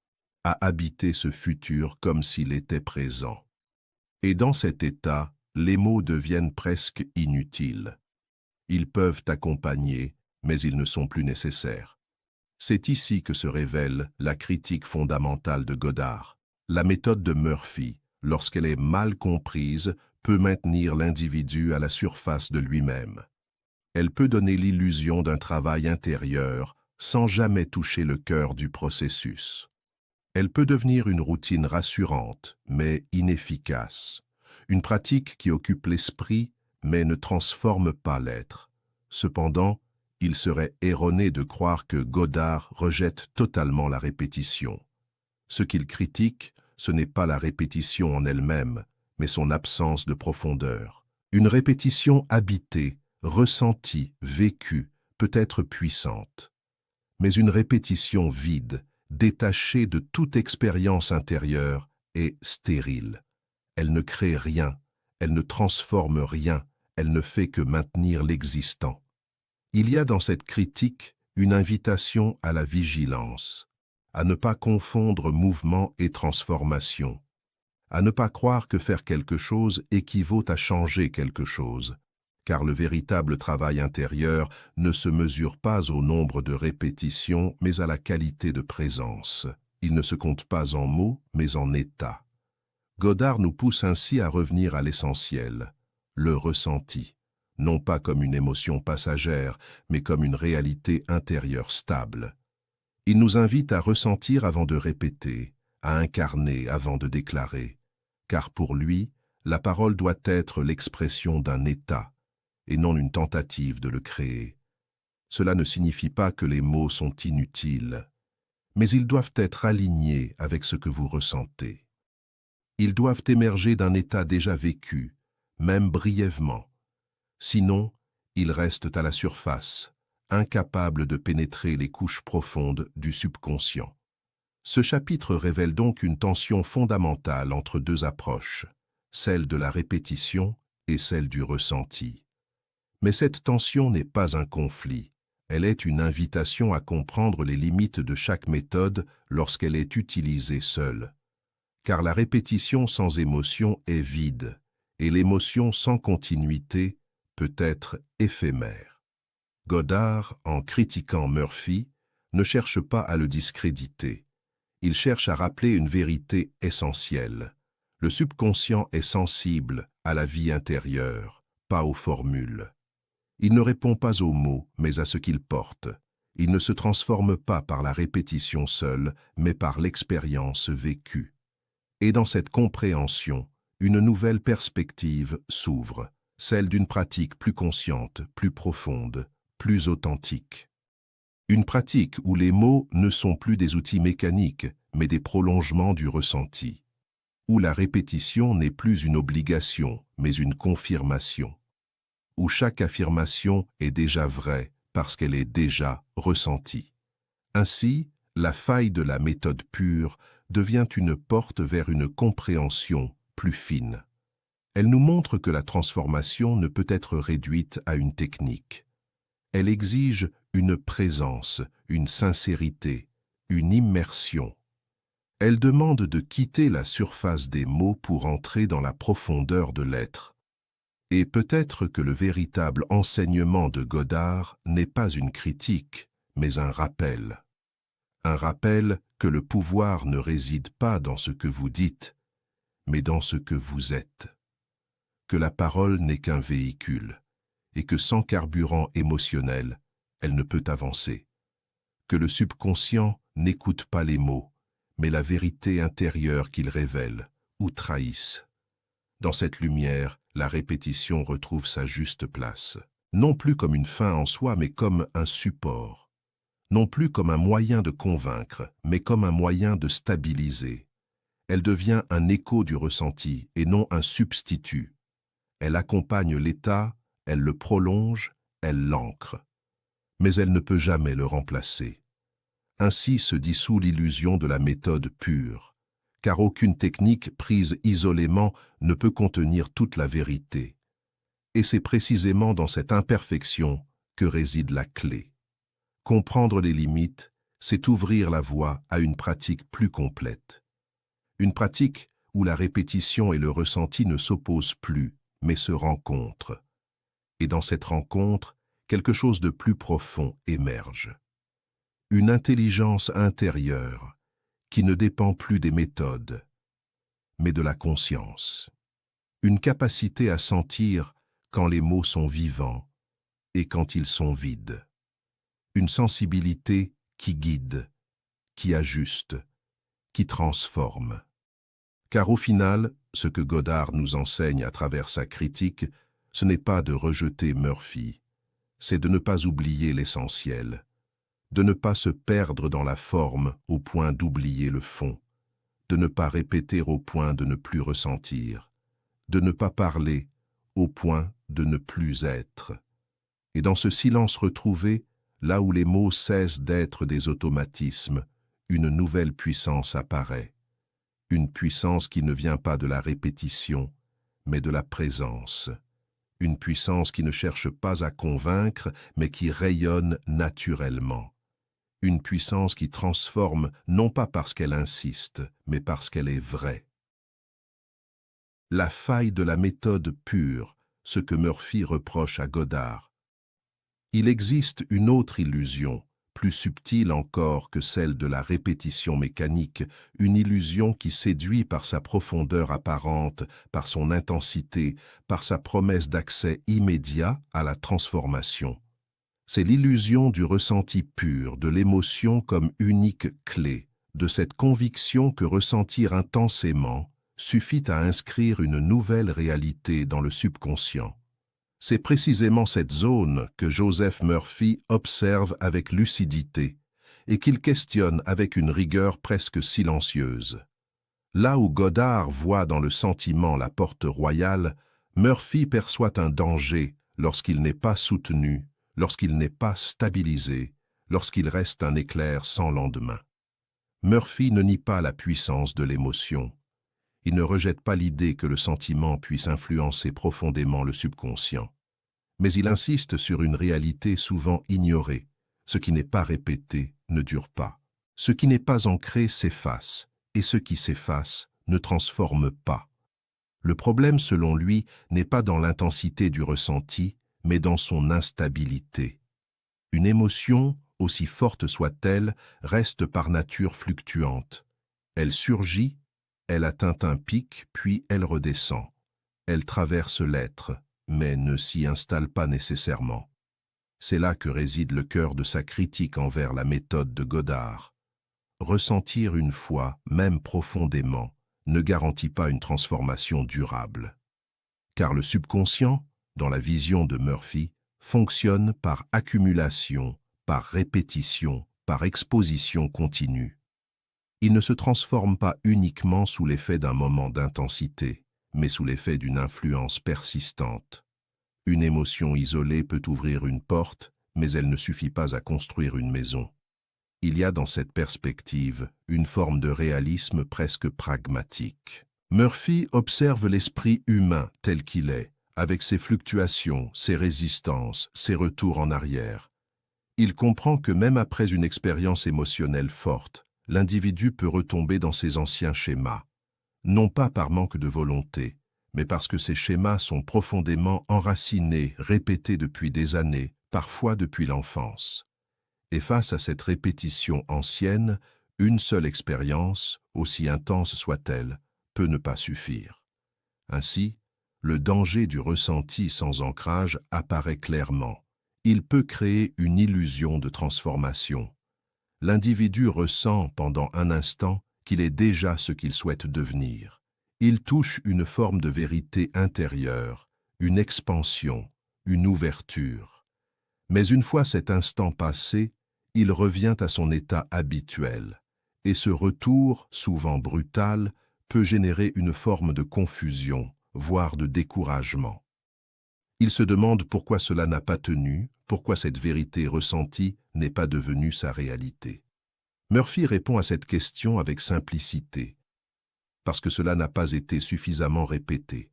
à habiter ce futur comme s'il était présent. Et dans cet état, les mots deviennent presque inutiles. Ils peuvent accompagner, mais ils ne sont plus nécessaires. C'est ici que se révèle la critique fondamentale de Godard. La méthode de Murphy, lorsqu'elle est mal comprise, peut maintenir l'individu à la surface de lui-même. Elle peut donner l'illusion d'un travail intérieur sans jamais toucher le cœur du processus. Elle peut devenir une routine rassurante, mais inefficace. Une pratique qui occupe l'esprit, mais ne transforme pas l'être. Cependant, il serait erroné de croire que Godard rejette totalement la répétition. Ce qu'il critique, ce n'est pas la répétition en elle-même, mais son absence de profondeur. Une répétition habitée, ressentie, vécue, peut être puissante. Mais une répétition vide, détachée de toute expérience intérieure, est stérile. Elle ne crée rien, elle ne transforme rien, elle ne fait que maintenir l'existant. Il y a dans cette critique une invitation à la vigilance, à ne pas confondre mouvement et transformation, à ne pas croire que faire quelque chose équivaut à changer quelque chose, car le véritable travail intérieur ne se mesure pas au nombre de répétitions, mais à la qualité de présence. Il ne se compte pas en mots, mais en état. Godard nous pousse ainsi à revenir à l'essentiel, le ressenti, non pas comme une émotion passagère, mais comme une réalité intérieure stable. Il nous invite à ressentir avant de répéter, à incarner avant de déclarer, car pour lui, la parole doit être l'expression d'un état, et non une tentative de le créer. Cela ne signifie pas que les mots sont inutiles, mais ils doivent être alignés avec ce que vous ressentez. Ils doivent émerger d'un état déjà vécu, même brièvement. Sinon, ils restent à la surface, incapables de pénétrer les couches profondes du subconscient. Ce chapitre révèle donc une tension fondamentale entre deux approches, celle de la répétition et celle du ressenti. Mais cette tension n'est pas un conflit, elle est une invitation à comprendre les limites de chaque méthode lorsqu'elle est utilisée seule. Car la répétition sans émotion est vide, et l'émotion sans continuité peut être éphémère. Godard, en critiquant Murphy, ne cherche pas à le discréditer. Il cherche à rappeler une vérité essentielle. Le subconscient est sensible à la vie intérieure, pas aux formules. Il ne répond pas aux mots, mais à ce qu'ils portent. Il ne se transforme pas par la répétition seule, mais par l'expérience vécue. Et dans cette compréhension, une nouvelle perspective s'ouvre, celle d'une pratique plus consciente, plus profonde, plus authentique. Une pratique où les mots ne sont plus des outils mécaniques, mais des prolongements du ressenti. Où la répétition n'est plus une obligation, mais une confirmation. Où chaque affirmation est déjà vraie parce qu'elle est déjà ressentie. Ainsi, la faille de la méthode pure devient une porte vers une compréhension plus fine. Elle nous montre que la transformation ne peut être réduite à une technique. Elle exige une présence, une sincérité, une immersion. Elle demande de quitter la surface des mots pour entrer dans la profondeur de l'être. Et peut-être que le véritable enseignement de Godard n'est pas une critique, mais un rappel. Un rappel que le pouvoir ne réside pas dans ce que vous dites, mais dans ce que vous êtes. Que la parole n'est qu'un véhicule, et que sans carburant émotionnel, elle ne peut avancer. Que le subconscient n'écoute pas les mots, mais la vérité intérieure qu'ils révèlent ou trahissent. Dans cette lumière, la répétition retrouve sa juste place, non plus comme une fin en soi, mais comme un support. Non plus comme un moyen de convaincre, mais comme un moyen de stabiliser. Elle devient un écho du ressenti et non un substitut. Elle accompagne l'état, elle le prolonge, elle l'ancre. Mais elle ne peut jamais le remplacer. Ainsi se dissout l'illusion de la méthode pure, car aucune technique prise isolément ne peut contenir toute la vérité. Et c'est précisément dans cette imperfection que réside la clé. Comprendre les limites, c'est ouvrir la voie à une pratique plus complète. Une pratique où la répétition et le ressenti ne s'opposent plus, mais se rencontrent. Et dans cette rencontre, quelque chose de plus profond émerge. Une intelligence intérieure qui ne dépend plus des méthodes, mais de la conscience. Une capacité à sentir quand les mots sont vivants et quand ils sont vides. Une sensibilité qui guide, qui ajuste, qui transforme. Car au final, ce que Godard nous enseigne à travers sa critique, ce n'est pas de rejeter Murphy, c'est de ne pas oublier l'essentiel, de ne pas se perdre dans la forme au point d'oublier le fond, de ne pas répéter au point de ne plus ressentir, de ne pas parler au point de ne plus être. Et dans ce silence retrouvé, là où les mots cessent d'être des automatismes, une nouvelle puissance apparaît. Une puissance qui ne vient pas de la répétition, mais de la présence. Une puissance qui ne cherche pas à convaincre, mais qui rayonne naturellement. Une puissance qui transforme non pas parce qu'elle insiste, mais parce qu'elle est vraie. La faille de la méthode pure, ce que Murphy reproche à Godard. Il existe une autre illusion, plus subtile encore que celle de la répétition mécanique, une illusion qui séduit par sa profondeur apparente, par son intensité, par sa promesse d'accès immédiat à la transformation. C'est l'illusion du ressenti pur, de l'émotion comme unique clé, de cette conviction que ressentir intensément suffit à inscrire une nouvelle réalité dans le subconscient. C'est précisément cette zone que Joseph Murphy observe avec lucidité et qu'il questionne avec une rigueur presque silencieuse. Là où Godard voit dans le sentiment la porte royale, Murphy perçoit un danger lorsqu'il n'est pas soutenu, lorsqu'il n'est pas stabilisé, lorsqu'il reste un éclair sans lendemain. Murphy ne nie pas la puissance de l'émotion. Il ne rejette pas l'idée que le sentiment puisse influencer profondément le subconscient. Mais il insiste sur une réalité souvent ignorée. Ce qui n'est pas répété ne dure pas. Ce qui n'est pas ancré s'efface, et ce qui s'efface ne transforme pas. Le problème, selon lui, n'est pas dans l'intensité du ressenti, mais dans son instabilité. Une émotion, aussi forte soit-elle, reste par nature fluctuante. Elle surgit, elle atteint un pic, puis elle redescend. Elle traverse l'être, mais ne s'y installe pas nécessairement. C'est là que réside le cœur de sa critique envers la méthode de Godard. Ressentir une fois, même profondément, ne garantit pas une transformation durable. Car le subconscient, dans la vision de Murphy, fonctionne par accumulation, par répétition, par exposition continue. Il ne se transforme pas uniquement sous l'effet d'un moment d'intensité, mais sous l'effet d'une influence persistante. Une émotion isolée peut ouvrir une porte, mais elle ne suffit pas à construire une maison. Il y a dans cette perspective une forme de réalisme presque pragmatique. Murphy observe l'esprit humain tel qu'il est, avec ses fluctuations, ses résistances, ses retours en arrière. Il comprend que même après une expérience émotionnelle forte, l'individu peut retomber dans ses anciens schémas, non pas par manque de volonté, mais parce que ces schémas sont profondément enracinés, répétés depuis des années, parfois depuis l'enfance. Et face à cette répétition ancienne, une seule expérience, aussi intense soit-elle, peut ne pas suffire. Ainsi, le danger du ressenti sans ancrage apparaît clairement. Il peut créer une illusion de transformation. L'individu ressent pendant un instant qu'il est déjà ce qu'il souhaite devenir. Il touche une forme de vérité intérieure, une expansion, une ouverture. Mais une fois cet instant passé, il revient à son état habituel, et ce retour, souvent brutal, peut générer une forme de confusion, voire de découragement. Il se demande pourquoi cela n'a pas tenu, pourquoi cette vérité ressentie n'est pas devenue sa réalité. Murphy répond à cette question avec simplicité, parce que cela n'a pas été suffisamment répété,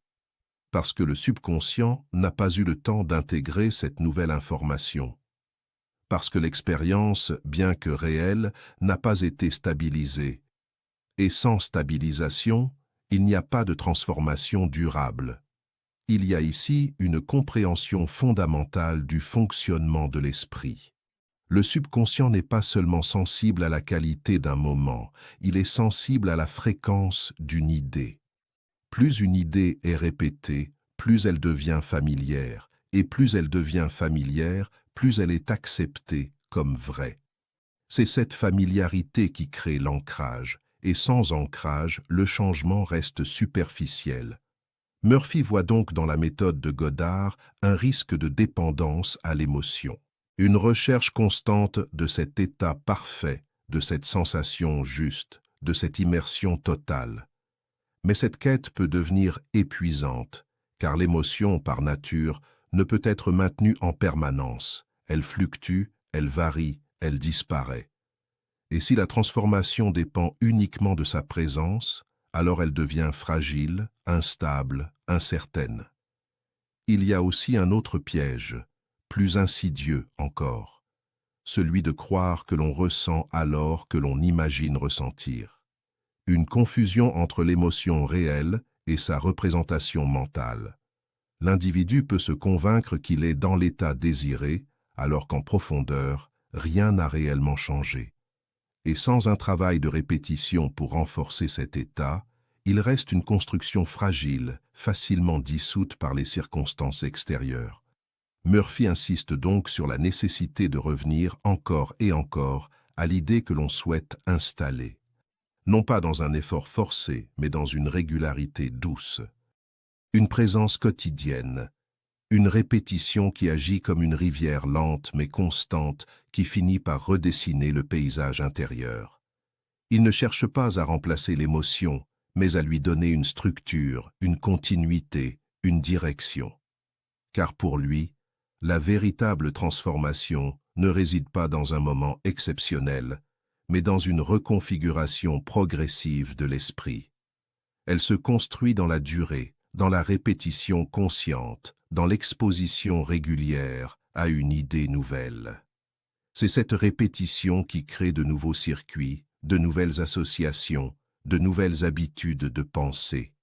parce que le subconscient n'a pas eu le temps d'intégrer cette nouvelle information, parce que l'expérience, bien que réelle, n'a pas été stabilisée. Et sans stabilisation, il n'y a pas de transformation durable. Il y a ici une compréhension fondamentale du fonctionnement de l'esprit. Le subconscient n'est pas seulement sensible à la qualité d'un moment, il est sensible à la fréquence d'une idée. Plus une idée est répétée, plus elle devient familière, et plus elle devient familière, plus elle est acceptée comme vraie. C'est cette familiarité qui crée l'ancrage, et sans ancrage, le changement reste superficiel. Murphy voit donc dans la méthode de Goddard un risque de dépendance à l'émotion, une recherche constante de cet état parfait, de cette sensation juste, de cette immersion totale. Mais cette quête peut devenir épuisante, car l'émotion, par nature, ne peut être maintenue en permanence. Elle fluctue, elle varie, elle disparaît. Et si la transformation dépend uniquement de sa présence, alors elle devient fragile, instable, incertaine. Il y a aussi un autre piège, plus insidieux encore, celui de croire que l'on ressent alors que l'on imagine ressentir. Une confusion entre l'émotion réelle et sa représentation mentale. L'individu peut se convaincre qu'il est dans l'état désiré, alors qu'en profondeur, rien n'a réellement changé. Et sans un travail de répétition pour renforcer cet état, il reste une construction fragile, facilement dissoute par les circonstances extérieures. Murphy insiste donc sur la nécessité de revenir encore et encore à l'idée que l'on souhaite installer. Non pas dans un effort forcé, mais dans une régularité douce. Une présence quotidienne, une répétition qui agit comme une rivière lente mais constante qui finit par redessiner le paysage intérieur. Il ne cherche pas à remplacer l'émotion, mais à lui donner une structure, une continuité, une direction. Car pour lui, la véritable transformation ne réside pas dans un moment exceptionnel, mais dans une reconfiguration progressive de l'esprit. Elle se construit dans la durée, dans la répétition consciente, dans l'exposition régulière à une idée nouvelle. C'est cette répétition qui crée de nouveaux circuits, de nouvelles associations, de nouvelles habitudes de pensée.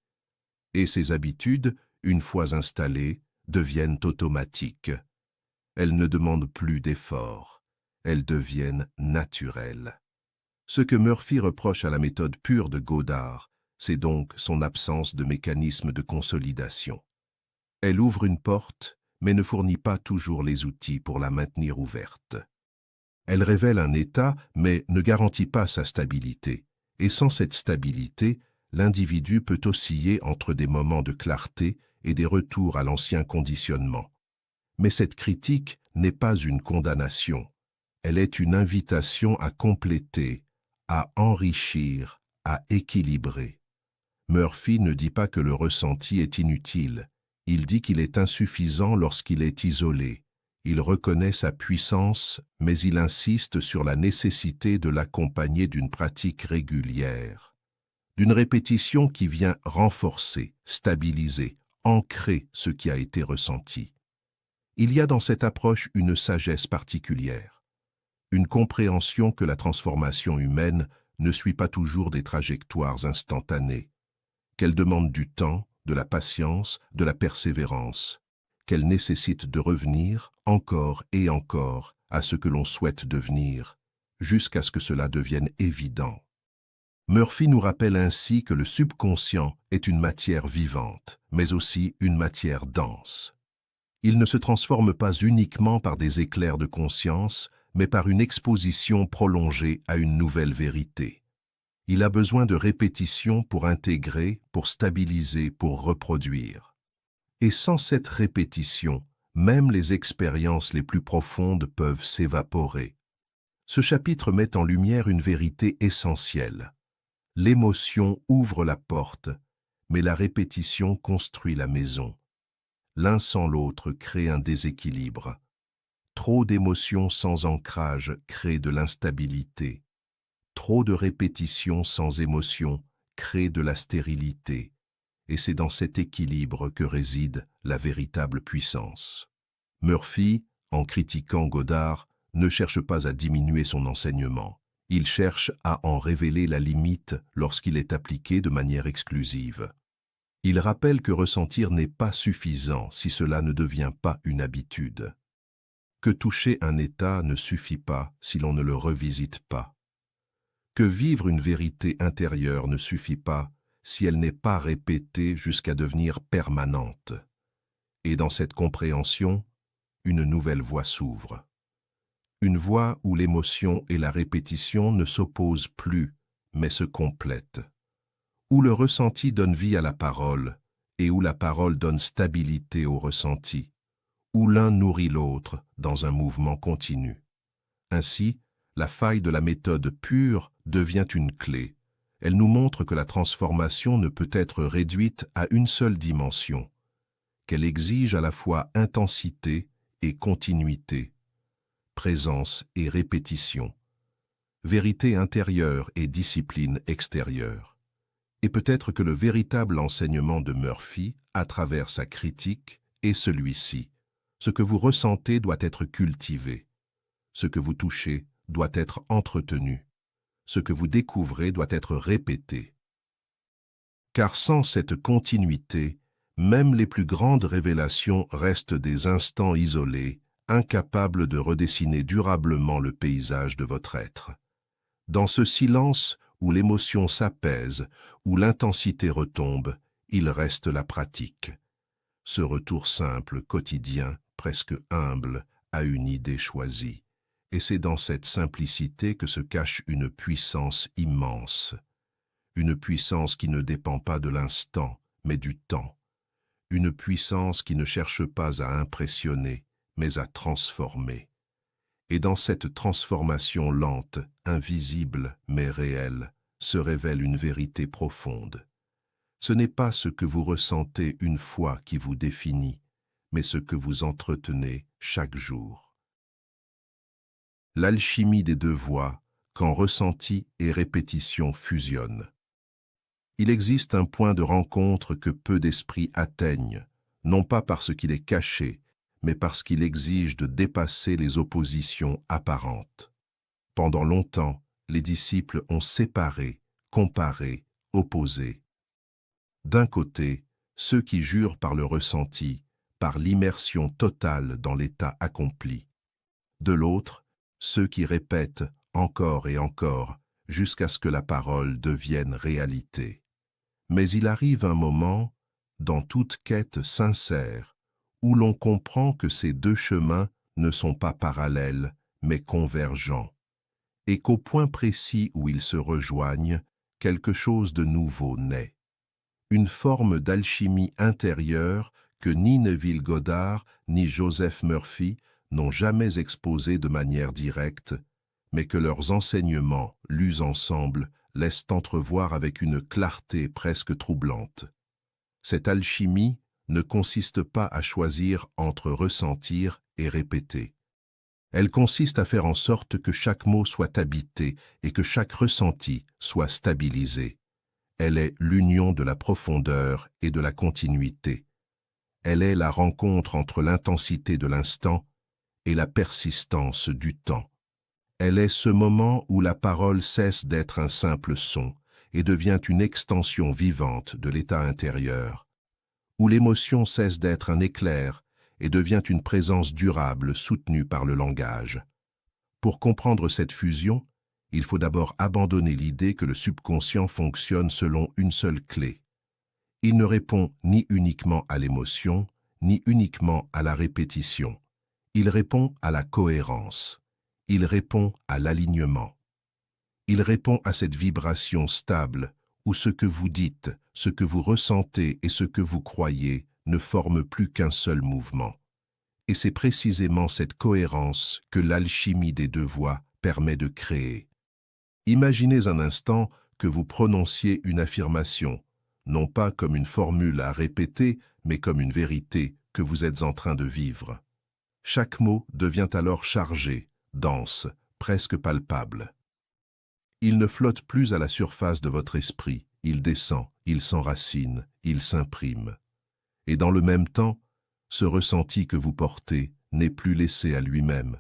Et ces habitudes, une fois installées, deviennent automatiques. Elles ne demandent plus d'efforts, elles deviennent naturelles. Ce que Murphy reproche à la méthode pure de Goddard, c'est donc son absence de mécanisme de consolidation. Elle ouvre une porte, mais ne fournit pas toujours les outils pour la maintenir ouverte. Elle révèle un état, mais ne garantit pas sa stabilité. Et sans cette stabilité, l'individu peut osciller entre des moments de clarté et des retours à l'ancien conditionnement. Mais cette critique n'est pas une condamnation. Elle est une invitation à compléter, à enrichir, à équilibrer. Murphy ne dit pas que le ressenti est inutile. Il dit qu'il est insuffisant lorsqu'il est isolé. Il reconnaît sa puissance, mais il insiste sur la nécessité de l'accompagner d'une pratique régulière, d'une répétition qui vient renforcer, stabiliser, ancrer ce qui a été ressenti. Il y a dans cette approche une sagesse particulière, une compréhension que la transformation humaine ne suit pas toujours des trajectoires instantanées, qu'elle demande du temps, de la patience, de la persévérance, qu'elle nécessite de revenir encore et encore à ce que l'on souhaite devenir, jusqu'à ce que cela devienne évident. Murphy nous rappelle ainsi que le subconscient est une matière vivante, mais aussi une matière dense. Il ne se transforme pas uniquement par des éclairs de conscience, mais par une exposition prolongée à une nouvelle vérité. Il a besoin de répétition pour intégrer, pour stabiliser, pour reproduire. Et sans cette répétition, même les expériences les plus profondes peuvent s'évaporer. Ce chapitre met en lumière une vérité essentielle. L'émotion ouvre la porte, mais la répétition construit la maison. L'un sans l'autre crée un déséquilibre. Trop d'émotions sans ancrage crée de l'instabilité. Trop de répétitions sans émotion crée de la stérilité. Et c'est dans cet équilibre que réside la véritable puissance. Murphy, en critiquant Godard, ne cherche pas à diminuer son enseignement. Il cherche à en révéler la limite lorsqu'il est appliqué de manière exclusive. Il rappelle que ressentir n'est pas suffisant si cela ne devient pas une habitude. Que toucher un état ne suffit pas si l'on ne le revisite pas. Que vivre une vérité intérieure ne suffit pas si elle n'est pas répétée jusqu'à devenir permanente. Et dans cette compréhension, une nouvelle voie s'ouvre. Une voie où l'émotion et la répétition ne s'opposent plus, mais se complètent. Où le ressenti donne vie à la parole, et où la parole donne stabilité au ressenti. Où l'un nourrit l'autre dans un mouvement continu. Ainsi, la faille de la méthode pure devient une clé. Elle nous montre que la transformation ne peut être réduite à une seule dimension, qu'elle exige à la fois intensité et continuité, présence et répétition, vérité intérieure et discipline extérieure. Et peut-être que le véritable enseignement de Murphy, à travers sa critique, est celui-ci. Ce que vous ressentez doit être cultivé. Ce que vous touchez doit être entretenu. Ce que vous découvrez doit être répété. Car sans cette continuité, même les plus grandes révélations restent des instants isolés, incapables de redessiner durablement le paysage de votre être. Dans ce silence où l'émotion s'apaise, où l'intensité retombe, il reste la pratique. Ce retour simple, quotidien, presque humble, à une idée choisie. Et c'est dans cette simplicité que se cache une puissance immense. Une puissance qui ne dépend pas de l'instant, mais du temps. Une puissance qui ne cherche pas à impressionner, mais à transformer. Et dans cette transformation lente, invisible mais réelle, se révèle une vérité profonde. Ce n'est pas ce que vous ressentez une fois qui vous définit, mais ce que vous entretenez chaque jour. L'alchimie des deux voies, quand ressenti et répétition fusionnent. Il existe un point de rencontre que peu d'esprits atteignent, non pas parce qu'il est caché, mais parce qu'il exige de dépasser les oppositions apparentes. Pendant longtemps, les disciples ont séparé, comparé, opposé. D'un côté, ceux qui jurent par le ressenti, par l'immersion totale dans l'état accompli. De l'autre, ceux qui répètent encore et encore jusqu'à ce que la parole devienne réalité. Mais il arrive un moment, dans toute quête sincère, où l'on comprend que ces deux chemins ne sont pas parallèles, mais convergents, et qu'au point précis où ils se rejoignent, quelque chose de nouveau naît. Une forme d'alchimie intérieure que ni Neville Goddard ni Joseph Murphy n'ont jamais exposée de manière directe, mais que leurs enseignements, lus ensemble, laissent entrevoir avec une clarté presque troublante. Cette alchimie ne consiste pas à choisir entre ressentir et répéter. Elle consiste à faire en sorte que chaque mot soit habité et que chaque ressenti soit stabilisé. Elle est l'union de la profondeur et de la continuité. Elle est la rencontre entre l'intensité de l'instant et la persistance du temps. Elle est ce moment où la parole cesse d'être un simple son et devient une extension vivante de l'état intérieur, où l'émotion cesse d'être un éclair et devient une présence durable soutenue par le langage. Pour comprendre cette fusion, il faut d'abord abandonner l'idée que le subconscient fonctionne selon une seule clé. Il ne répond ni uniquement à l'émotion, ni uniquement à la répétition. Il répond à la cohérence. Il répond à l'alignement. Il répond à cette vibration stable où ce que vous dites, ce que vous ressentez et ce que vous croyez ne forment plus qu'un seul mouvement. Et c'est précisément cette cohérence que l'alchimie des deux voix permet de créer. Imaginez un instant que vous prononciez une affirmation, non pas comme une formule à répéter, mais comme une vérité que vous êtes en train de vivre. Chaque mot devient alors chargé, dense, presque palpable. Il ne flotte plus à la surface de votre esprit, il descend, il s'enracine, il s'imprime. Et dans le même temps, ce ressenti que vous portez n'est plus laissé à lui-même.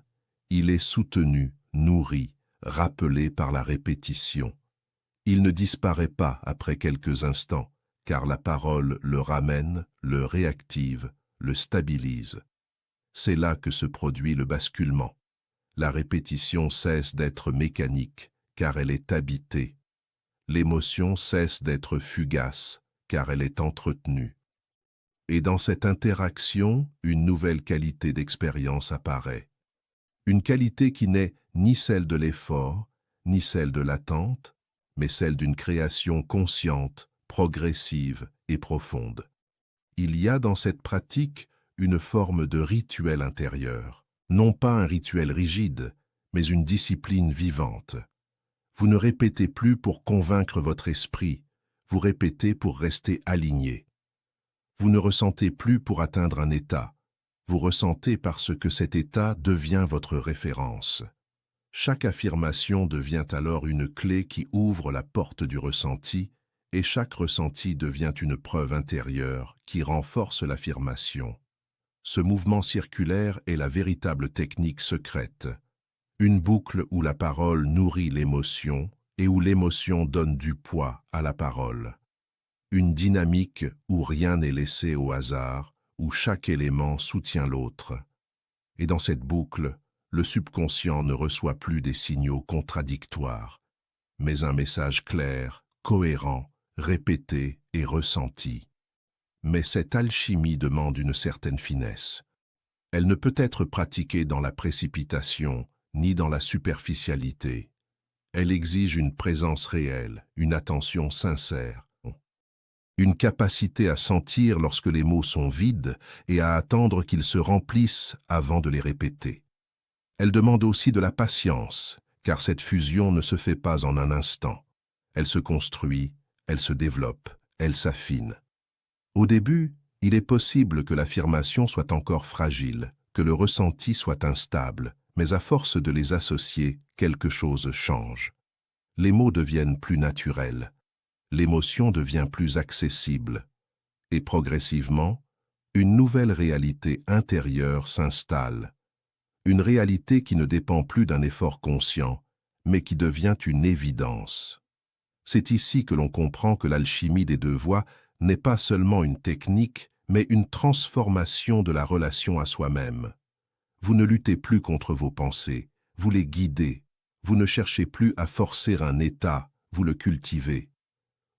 Il est soutenu, nourri, rappelé par la répétition. Il ne disparaît pas après quelques instants, car la parole le ramène, le réactive, le stabilise. C'est là que se produit le basculement. La répétition cesse d'être mécanique, car elle est habitée. L'émotion cesse d'être fugace, car elle est entretenue. Et dans cette interaction, une nouvelle qualité d'expérience apparaît. Une qualité qui n'est ni celle de l'effort, ni celle de l'attente, mais celle d'une création consciente, progressive et profonde. Il y a dans cette pratique une forme de rituel intérieur, non pas un rituel rigide, mais une discipline vivante. Vous ne répétez plus pour convaincre votre esprit, vous répétez pour rester aligné. Vous ne ressentez plus pour atteindre un état, vous ressentez parce que cet état devient votre référence. Chaque affirmation devient alors une clé qui ouvre la porte du ressenti, et chaque ressenti devient une preuve intérieure qui renforce l'affirmation. Ce mouvement circulaire est la véritable technique secrète. Une boucle où la parole nourrit l'émotion et où l'émotion donne du poids à la parole. Une dynamique où rien n'est laissé au hasard, où chaque élément soutient l'autre. Et dans cette boucle, le subconscient ne reçoit plus des signaux contradictoires, mais un message clair, cohérent, répété et ressenti. Mais cette alchimie demande une certaine finesse. Elle ne peut être pratiquée dans la précipitation, ni dans la superficialité. Elle exige une présence réelle, une attention sincère, une capacité à sentir lorsque les mots sont vides et à attendre qu'ils se remplissent avant de les répéter. Elle demande aussi de la patience, car cette fusion ne se fait pas en un instant. Elle se construit, elle se développe, elle s'affine. Au début, il est possible que l'affirmation soit encore fragile, que le ressenti soit instable, mais à force de les associer, quelque chose change. Les mots deviennent plus naturels, l'émotion devient plus accessible, et progressivement, une nouvelle réalité intérieure s'installe. Une réalité qui ne dépend plus d'un effort conscient, mais qui devient une évidence. C'est ici que l'on comprend que l'alchimie des deux voix n'est pas seulement une technique, mais une transformation de la relation à soi-même. Vous ne luttez plus contre vos pensées, vous les guidez. Vous ne cherchez plus à forcer un état, vous le cultivez.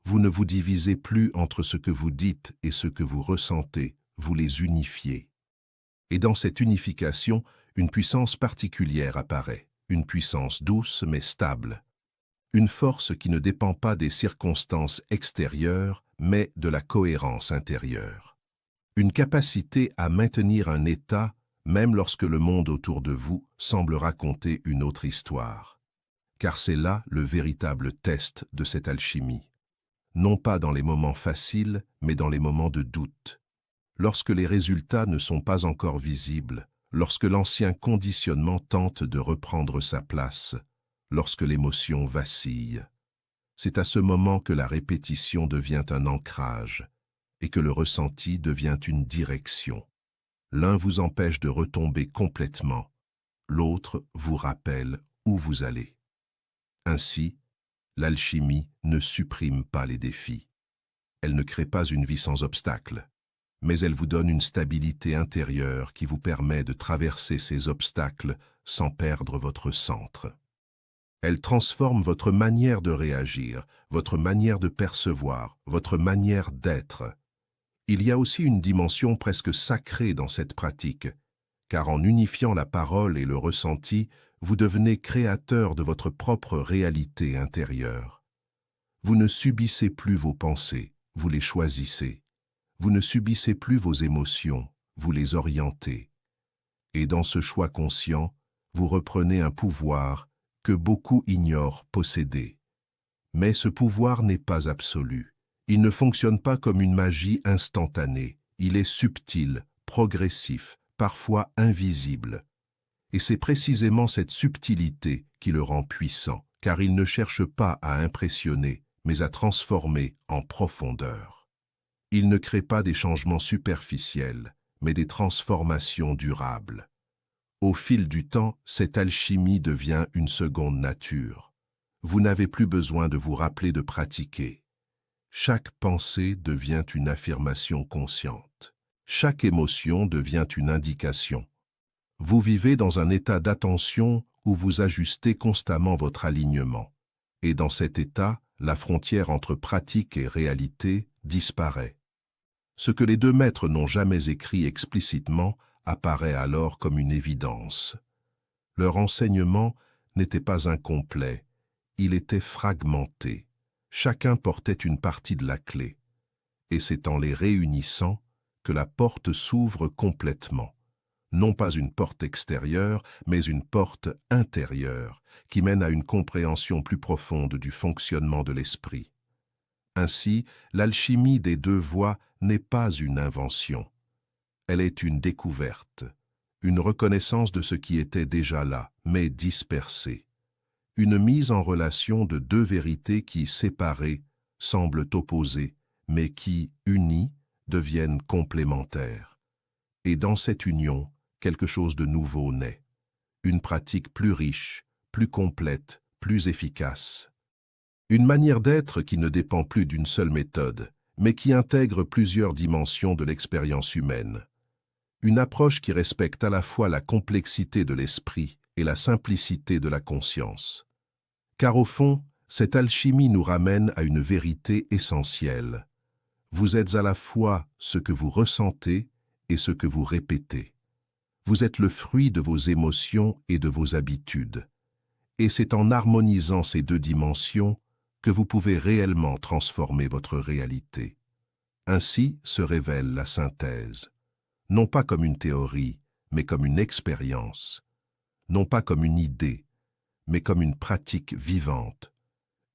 Vous ne vous divisez plus entre ce que vous dites et ce que vous ressentez, vous les unifiez. Et dans cette unification, une puissance particulière apparaît, une puissance douce mais stable. Une force qui ne dépend pas des circonstances extérieures, mais de la cohérence intérieure. Une capacité à maintenir un état, même lorsque le monde autour de vous semble raconter une autre histoire. Car c'est là le véritable test de cette alchimie. Non pas dans les moments faciles, mais dans les moments de doute. Lorsque les résultats ne sont pas encore visibles, lorsque l'ancien conditionnement tente de reprendre sa place, lorsque l'émotion vacille. C'est à ce moment que la répétition devient un ancrage et que le ressenti devient une direction. L'un vous empêche de retomber complètement, l'autre vous rappelle où vous allez. Ainsi, l'alchimie ne supprime pas les défis. Elle ne crée pas une vie sans obstacles. mais elle vous donne une stabilité intérieure qui vous permet de traverser ces obstacles sans perdre votre centre. Elle transforme votre manière de réagir, votre manière de percevoir, votre manière d'être. Il y a aussi une dimension presque sacrée dans cette pratique, car en unifiant la parole et le ressenti, vous devenez créateur de votre propre réalité intérieure. Vous ne subissez plus vos pensées, vous les choisissez. Vous ne subissez plus vos émotions, vous les orientez. Et dans ce choix conscient, vous reprenez un pouvoir que beaucoup ignorent posséder. Mais ce pouvoir n'est pas absolu. Il ne fonctionne pas comme une magie instantanée. Il est subtil, progressif, parfois invisible. Et c'est précisément cette subtilité qui le rend puissant, car il ne cherche pas à impressionner, mais à transformer en profondeur. Il ne crée pas des changements superficiels, mais des transformations durables. Au fil du temps, cette alchimie devient une seconde nature. Vous n'avez plus besoin de vous rappeler de pratiquer. Chaque pensée devient une affirmation consciente. Chaque émotion devient une indication. Vous vivez dans un état d'attention où vous ajustez constamment votre alignement. Et dans cet état, la frontière entre pratique et réalité disparaît. Ce que les deux maîtres n'ont jamais écrit explicitement apparaît alors comme une évidence. Leur enseignement n'était pas incomplet, il était fragmenté. Chacun portait une partie de la clé, et c'est en les réunissant que la porte s'ouvre complètement. Non pas une porte extérieure, mais une porte intérieure, qui mène à une compréhension plus profonde du fonctionnement de l'esprit. Ainsi, l'alchimie des deux voies n'est pas une invention. Elle est une découverte, une reconnaissance de ce qui était déjà là, mais dispersé. Une mise en relation de deux vérités qui, séparées, semblent opposées, mais qui, unies, deviennent complémentaires. Et dans cette union, quelque chose de nouveau naît. Une pratique plus riche, plus complète, plus efficace. Une manière d'être qui ne dépend plus d'une seule méthode, mais qui intègre plusieurs dimensions de l'expérience humaine. Une approche qui respecte à la fois la complexité de l'esprit et la simplicité de la conscience. Car au fond, cette alchimie nous ramène à une vérité essentielle. Vous êtes à la fois ce que vous ressentez et ce que vous répétez. Vous êtes le fruit de vos émotions et de vos habitudes. Et c'est en harmonisant ces deux dimensions que vous pouvez réellement transformer votre réalité. Ainsi se révèle la synthèse, non pas comme une théorie, mais comme une expérience, non pas comme une idée, mais comme une pratique vivante,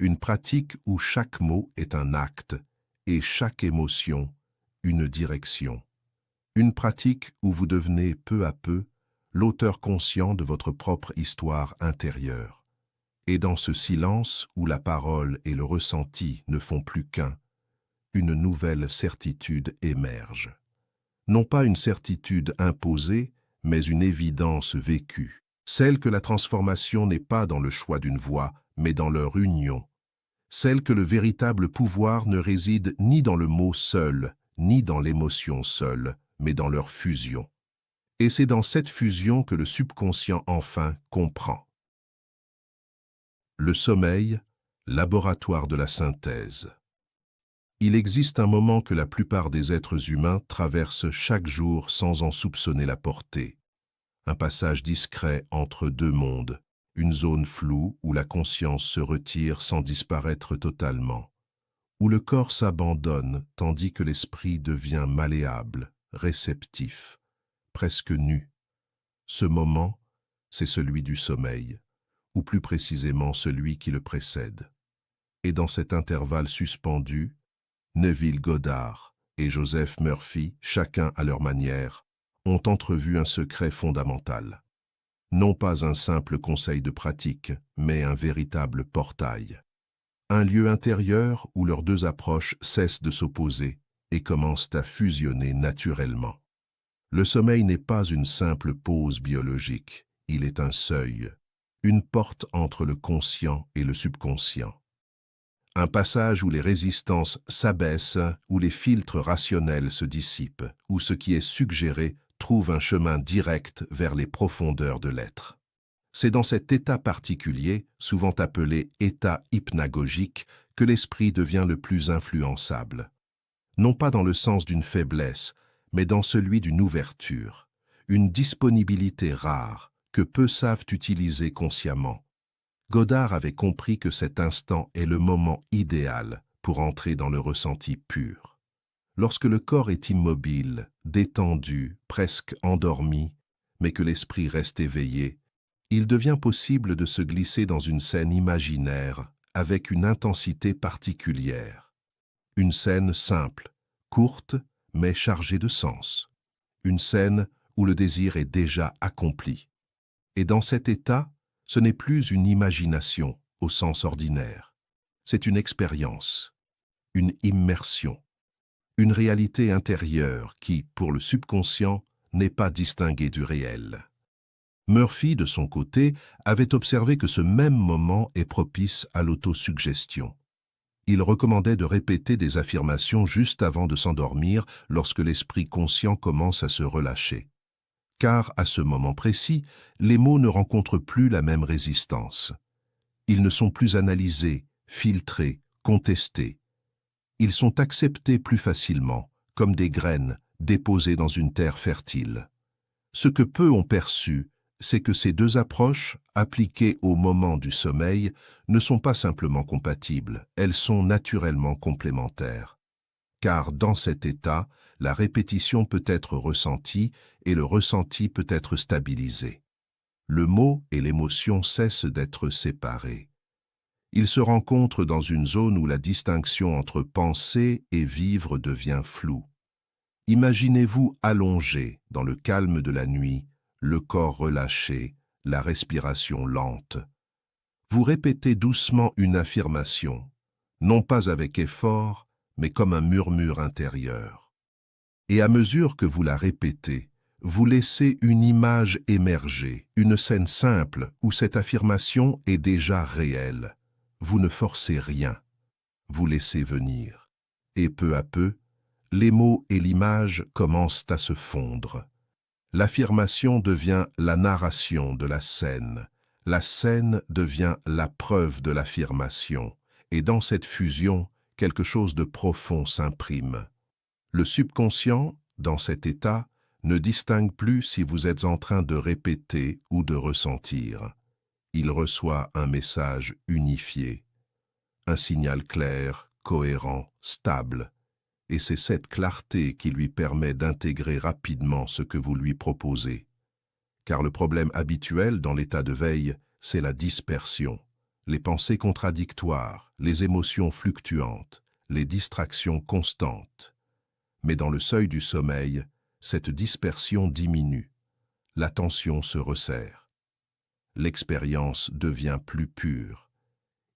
une pratique où chaque mot est un acte et chaque émotion une direction, une pratique où vous devenez peu à peu l'auteur conscient de votre propre histoire intérieure. Et dans ce silence où la parole et le ressenti ne font plus qu'un, une nouvelle certitude émerge. Non pas une certitude imposée, mais une évidence vécue. Celle que la transformation n'est pas dans le choix d'une voie, mais dans leur union. Celle que le véritable pouvoir ne réside ni dans le mot seul, ni dans l'émotion seule, mais dans leur fusion. Et c'est dans cette fusion que le subconscient enfin comprend. Le sommeil, laboratoire de la synthèse. Il existe un moment que la plupart des êtres humains traversent chaque jour sans en soupçonner la portée. Un passage discret entre deux mondes, une zone floue où la conscience se retire sans disparaître totalement, où le corps s'abandonne tandis que l'esprit devient malléable, réceptif, presque nu. Ce moment, c'est celui du sommeil, ou plus précisément celui qui le précède. Et dans cet intervalle suspendu, Neville Goddard et Joseph Murphy, chacun à leur manière, ont entrevu un secret fondamental. Non pas un simple conseil de pratique, mais un véritable portail. Un lieu intérieur où leurs deux approches cessent de s'opposer et commencent à fusionner naturellement. Le sommeil n'est pas une simple pause biologique, il est un seuil, une porte entre le conscient et le subconscient. Un passage où les résistances s'abaissent, où les filtres rationnels se dissipent, où ce qui est suggéré trouve un chemin direct vers les profondeurs de l'être. C'est dans cet état particulier, souvent appelé état hypnagogique, que l'esprit devient le plus influençable. Non pas dans le sens d'une faiblesse, mais dans celui d'une ouverture, une disponibilité rare que peu savent utiliser consciemment. Godard avait compris que cet instant est le moment idéal pour entrer dans le ressenti pur. Lorsque le corps est immobile, détendu, presque endormi, mais que l'esprit reste éveillé, il devient possible de se glisser dans une scène imaginaire avec une intensité particulière. Une scène simple, courte, mais chargée de sens. Une scène où le désir est déjà accompli. Et dans cet état, ce n'est plus une imagination au sens ordinaire. C'est une expérience, une immersion, une réalité intérieure qui, pour le subconscient, n'est pas distinguée du réel. Murphy, de son côté, avait observé que ce même moment est propice à l'autosuggestion. Il recommandait de répéter des affirmations juste avant de s'endormir lorsque l'esprit conscient commence à se relâcher. Car, à ce moment précis, les mots ne rencontrent plus la même résistance. Ils ne sont plus analysés, filtrés, contestés. Ils sont acceptés plus facilement, comme des graines déposées dans une terre fertile. Ce que peu ont perçu, c'est que ces deux approches, appliquées au moment du sommeil, ne sont pas simplement compatibles, elles sont naturellement complémentaires. Car dans cet état, la répétition peut être ressentie et le ressenti peut être stabilisé. Le mot et l'émotion cessent d'être séparés. Ils se rencontrent dans une zone où la distinction entre penser et vivre devient floue. Imaginez-vous allongé dans le calme de la nuit, le corps relâché, la respiration lente. Vous répétez doucement une affirmation, non pas avec effort, mais comme un murmure intérieur. Et à mesure que vous la répétez, vous laissez une image émerger, une scène simple où cette affirmation est déjà réelle. Vous ne forcez rien, vous laissez venir. Et peu à peu, les mots et l'image commencent à se fondre. L'affirmation devient la narration de la scène devient la preuve de l'affirmation, et dans cette fusion, quelque chose de profond s'imprime. Le subconscient, dans cet état, ne distingue plus si vous êtes en train de répéter ou de ressentir. Il reçoit un message unifié, un signal clair, cohérent, stable, et c'est cette clarté qui lui permet d'intégrer rapidement ce que vous lui proposez. Car le problème habituel dans l'état de veille, c'est la dispersion, les pensées contradictoires, les émotions fluctuantes, les distractions constantes. Mais dans le seuil du sommeil, cette dispersion diminue, l'attention se resserre. L'expérience devient plus pure.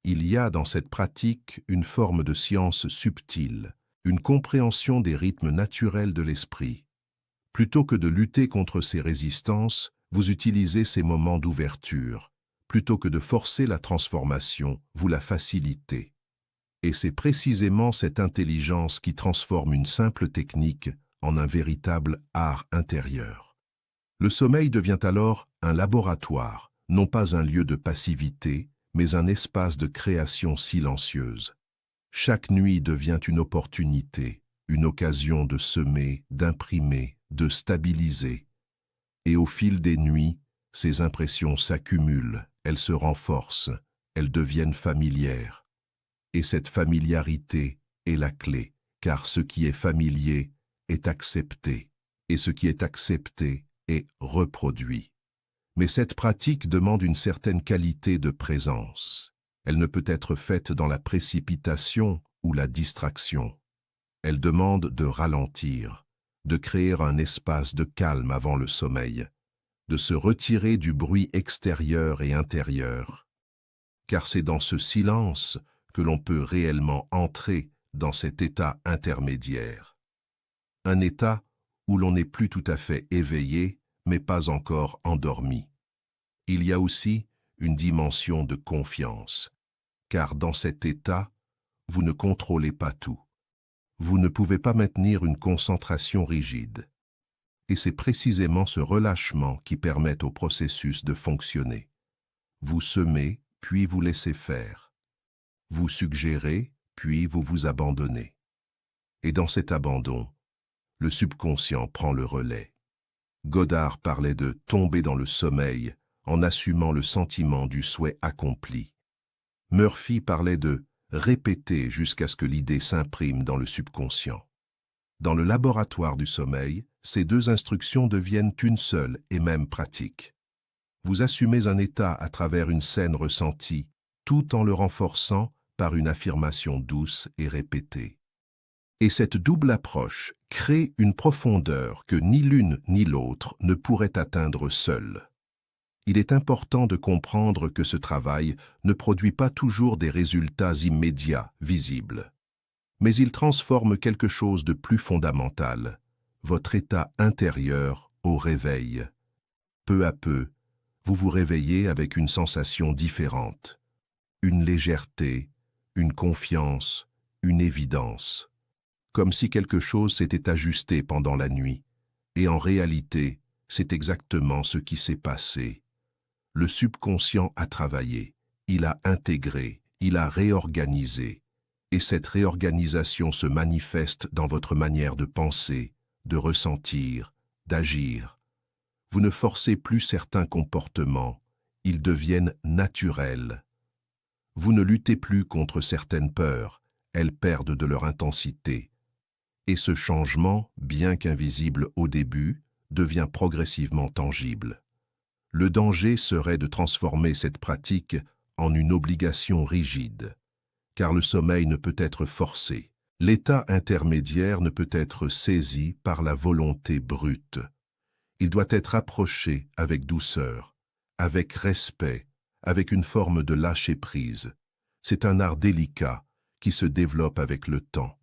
Il y a dans cette pratique une forme de science subtile, une compréhension des rythmes naturels de l'esprit. Plutôt que de lutter contre ces résistances, vous utilisez ces moments d'ouverture. Plutôt que de forcer la transformation, vous la facilitez. Et c'est précisément cette intelligence qui transforme une simple technique en un véritable art intérieur. Le sommeil devient alors un laboratoire, non pas un lieu de passivité, mais un espace de création silencieuse. Chaque nuit devient une opportunité, une occasion de semer, d'imprimer, de stabiliser. Et au fil des nuits, ces impressions s'accumulent, elles se renforcent, elles deviennent familières. Et cette familiarité est la clé, car ce qui est familier est accepté, et ce qui est accepté est reproduit. Mais cette pratique demande une certaine qualité de présence. Elle ne peut être faite dans la précipitation ou la distraction. Elle demande de ralentir, de créer un espace de calme avant le sommeil, de se retirer du bruit extérieur et intérieur. Car c'est dans ce silence que l'on peut réellement entrer dans cet état intermédiaire. Un état où l'on n'est plus tout à fait éveillé, mais pas encore endormi. Il y a aussi une dimension de confiance, car dans cet état, vous ne contrôlez pas tout. Vous ne pouvez pas maintenir une concentration rigide. Et c'est précisément ce relâchement qui permet au processus de fonctionner. Vous semez, puis vous laissez faire. Vous suggérez, puis vous vous abandonnez. Et dans cet abandon, le subconscient prend le relais. Godard parlait de tomber dans le sommeil en assumant le sentiment du souhait accompli. Murphy parlait de répéter jusqu'à ce que l'idée s'imprime dans le subconscient. Dans le laboratoire du sommeil, ces deux instructions deviennent une seule et même pratique. Vous assumez un état à travers une scène ressentie, tout en le renforçant par une affirmation douce et répétée. Et cette double approche crée une profondeur que ni l'une ni l'autre ne pourrait atteindre seule. Il est important de comprendre que ce travail ne produit pas toujours des résultats immédiats, visibles. Mais il transforme quelque chose de plus fondamental, votre état intérieur au réveil. Peu à peu, vous vous réveillez avec une sensation différente. Une légèreté, une confiance, une évidence. Comme si quelque chose s'était ajusté pendant la nuit. Et en réalité, c'est exactement ce qui s'est passé. Le subconscient a travaillé, il a intégré, il a réorganisé. Et cette réorganisation se manifeste dans votre manière de penser, de ressentir, d'agir. Vous ne forcez plus certains comportements, ils deviennent naturels. Vous ne luttez plus contre certaines peurs, elles perdent de leur intensité. Et ce changement, bien qu'invisible au début, devient progressivement tangible. Le danger serait de transformer cette pratique en une obligation rigide, car le sommeil ne peut être forcé. L'état intermédiaire ne peut être saisi par la volonté brute. Il doit être approché avec douceur, avec respect, avec une forme de lâcher-prise. C'est un art délicat qui se développe avec le temps.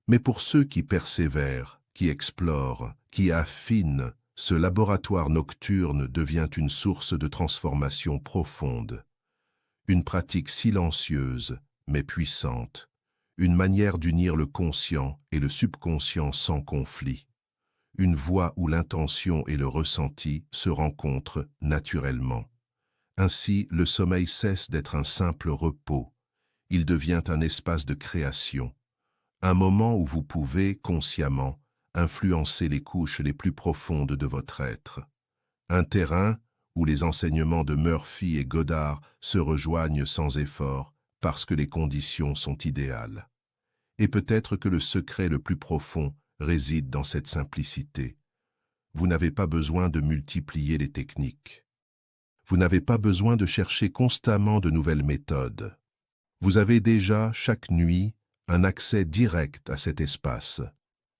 Mais pour ceux qui persévèrent, qui explorent, qui affinent, ce laboratoire nocturne devient une source de transformation profonde. Une pratique silencieuse, mais puissante. Une manière d'unir le conscient et le subconscient sans conflit. Une voie où l'intention et le ressenti se rencontrent naturellement. Ainsi, le sommeil cesse d'être un simple repos. Il devient un espace de création. Un moment où vous pouvez, consciemment, influencer les couches les plus profondes de votre être. Un terrain où les enseignements de Murphy et Godard se rejoignent sans effort parce que les conditions sont idéales. Et peut-être que le secret le plus profond réside dans cette simplicité. Vous n'avez pas besoin de multiplier les techniques. Vous n'avez pas besoin de chercher constamment de nouvelles méthodes. Vous avez déjà, chaque nuit, un accès direct à cet espace.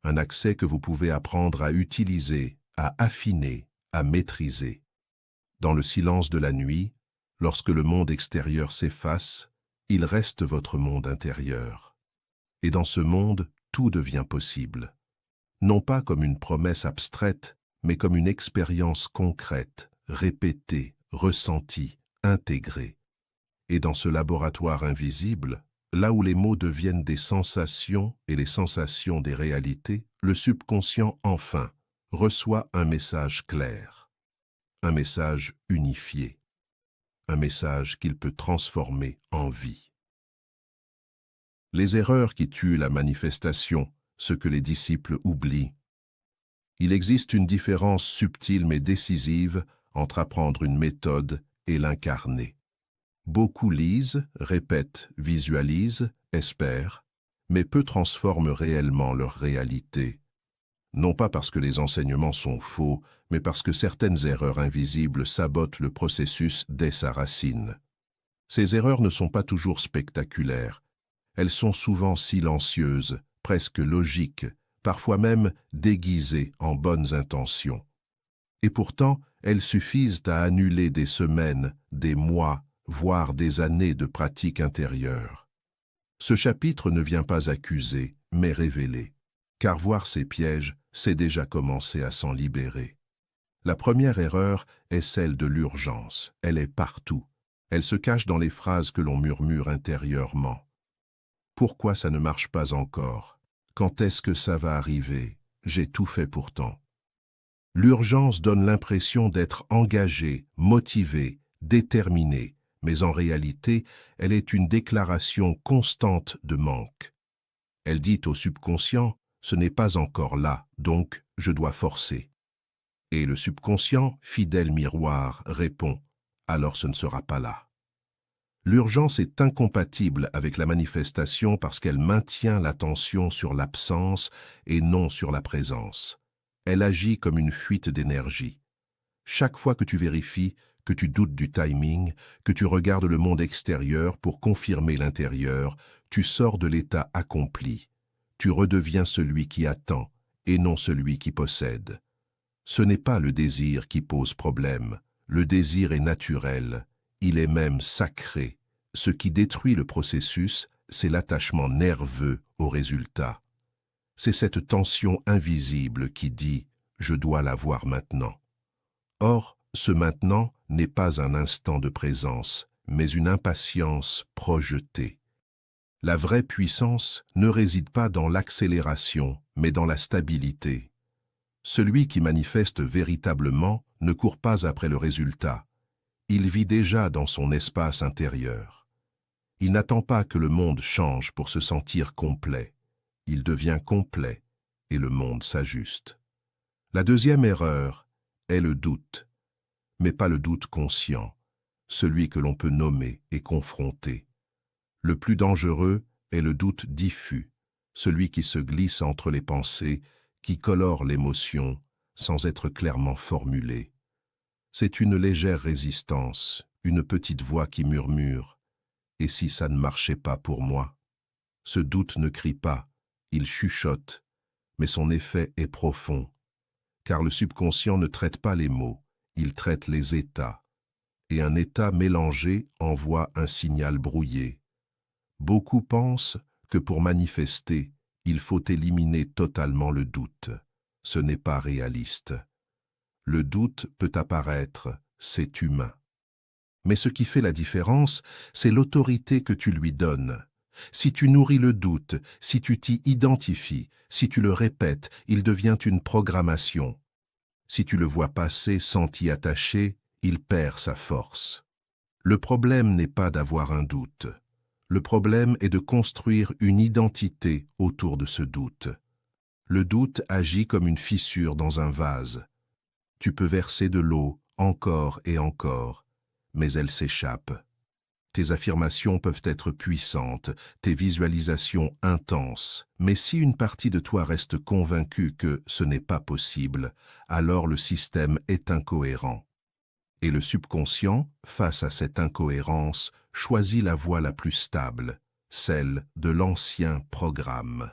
Un accès que vous pouvez apprendre à utiliser, à affiner, à maîtriser. Dans le silence de la nuit, lorsque le monde extérieur s'efface, il reste votre monde intérieur. Et dans ce monde, tout devient possible. Non pas comme une promesse abstraite, mais comme une expérience concrète, répétée, ressentie, intégrée. Et dans ce laboratoire invisible, là où les mots deviennent des sensations et les sensations des réalités, le subconscient, enfin, reçoit un message clair. Un message unifié. Un message qu'il peut transformer en vie. Les erreurs qui tuent la manifestation, ce que les disciples oublient. Il existe une différence subtile mais décisive entre apprendre une méthode et l'incarner. Beaucoup lisent, répètent, visualisent, espèrent, mais peu transforment réellement leur réalité. Non pas parce que les enseignements sont faux, mais parce que certaines erreurs invisibles sabotent le processus dès sa racine. Ces erreurs ne sont pas toujours spectaculaires. Elles sont souvent silencieuses, presque logiques, parfois même déguisées en bonnes intentions. Et pourtant, elles suffisent à annuler des semaines, des mois, voire des années de pratique intérieure. Ce chapitre ne vient pas accuser, mais révéler. Car voir ces pièges, c'est déjà commencer à s'en libérer. La première erreur est celle de l'urgence. Elle est partout. Elle se cache dans les phrases que l'on murmure intérieurement. Pourquoi ça ne marche pas encore? Quand est-ce que ça va arriver? J'ai tout fait pourtant. L'urgence donne l'impression d'être engagée, motivée, déterminée, mais en réalité, elle est une déclaration constante de manque. Elle dit au subconscient, ce n'est pas encore là, donc je dois forcer. Et le subconscient, fidèle miroir, répond, alors ce ne sera pas là. L'urgence est incompatible avec la manifestation parce qu'elle maintient l'attention sur l'absence et non sur la présence. Elle agit comme une fuite d'énergie. Chaque fois que tu vérifies, que tu doutes du timing, que tu regardes le monde extérieur pour confirmer l'intérieur, tu sors de l'état accompli. Tu redeviens celui qui attend et non celui qui possède. Ce n'est pas le désir qui pose problème. Le désir est naturel, il est même sacré. Ce qui détruit le processus, c'est l'attachement nerveux au résultat. C'est cette tension invisible qui dit « je dois l'avoir maintenant ». Or, ce maintenant n'est pas un instant de présence, mais une impatience projetée. La vraie puissance ne réside pas dans l'accélération, mais dans la stabilité. Celui qui manifeste véritablement ne court pas après le résultat. Il vit déjà dans son espace intérieur. Il n'attend pas que le monde change pour se sentir complet. Il devient complet et le monde s'ajuste. La deuxième erreur est le doute, mais pas le doute conscient, celui que l'on peut nommer et confronter. Le plus dangereux est le doute diffus, celui qui se glisse entre les pensées, qui colore l'émotion sans être clairement formulé. C'est une légère résistance, une petite voix qui murmure « Et si ça ne marchait pas pour moi ?» Ce doute ne crie pas, il chuchote, mais son effet est profond, car le subconscient ne traite pas les mots, il traite les états, et un état mélangé envoie un signal brouillé. Beaucoup pensent que pour manifester, il faut éliminer totalement le doute. Ce n'est pas réaliste. Le doute peut apparaître, c'est humain. Mais ce qui fait la différence, c'est l'autorité que tu lui donnes. Si tu nourris le doute, si tu t'y identifies, si tu le répètes, il devient une programmation. Si tu le vois passer sans t'y attacher, il perd sa force. Le problème n'est pas d'avoir un doute. Le problème est de construire une identité autour de ce doute. Le doute agit comme une fissure dans un vase. Tu peux verser de l'eau encore et encore, mais elle s'échappe. Tes affirmations peuvent être puissantes, tes visualisations intenses, mais si une partie de toi reste convaincue que ce n'est pas possible, alors le système est incohérent. Et le subconscient, face à cette incohérence, choisit la voie la plus stable, celle de l'ancien programme.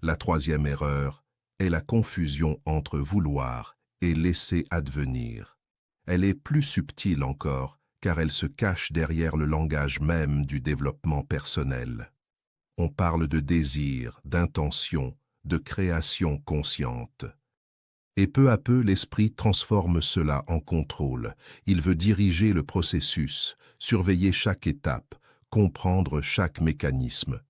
La troisième erreur est la confusion entre vouloir et laisser advenir. Elle est plus subtile encore, car elle se cache derrière le langage même du développement personnel. On parle de désir, d'intention, de création consciente. Et peu à peu, l'esprit transforme cela en contrôle. Il veut diriger le processus, surveiller chaque étape, comprendre chaque mécanisme.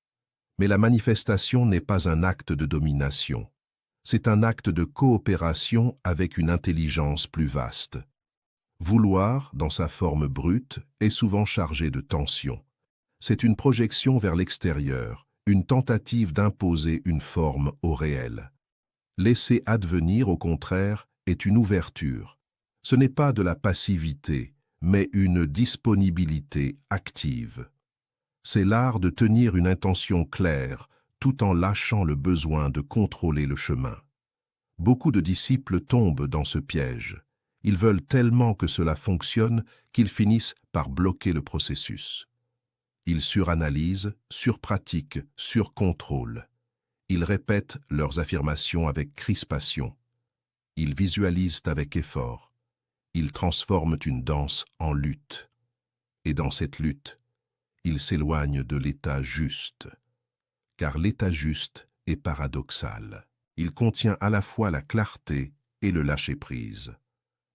Mais la manifestation n'est pas un acte de domination. C'est un acte de coopération avec une intelligence plus vaste. Vouloir, dans sa forme brute, est souvent chargé de tension. C'est une projection vers l'extérieur, une tentative d'imposer une forme au réel. Laisser advenir, au contraire, est une ouverture. Ce n'est pas de la passivité, mais une disponibilité active. C'est l'art de tenir une intention claire, tout en lâchant le besoin de contrôler le chemin. Beaucoup de disciples tombent dans ce piège. Ils veulent tellement que cela fonctionne qu'ils finissent par bloquer le processus. Ils suranalysent, surpratiquent, surcontrôlent. Ils répètent leurs affirmations avec crispation. Ils visualisent avec effort. Ils transforment une danse en lutte. Et dans cette lutte, ils s'éloignent de l'état juste. Car l'état juste est paradoxal. Il contient à la fois la clarté et le lâcher-prise.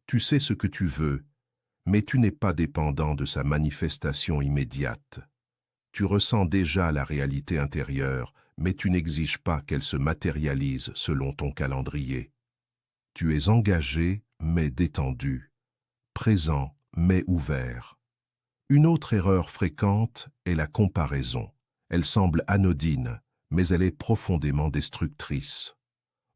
Tu sais ce que tu veux, mais tu n'es pas dépendant de sa manifestation immédiate. Tu ressens déjà la réalité intérieure, mais tu n'exiges pas qu'elle se matérialise selon ton calendrier. Tu es engagé, mais détendu, présent, mais ouvert. Une autre erreur fréquente est la comparaison. Elle semble anodine, mais elle est profondément destructrice.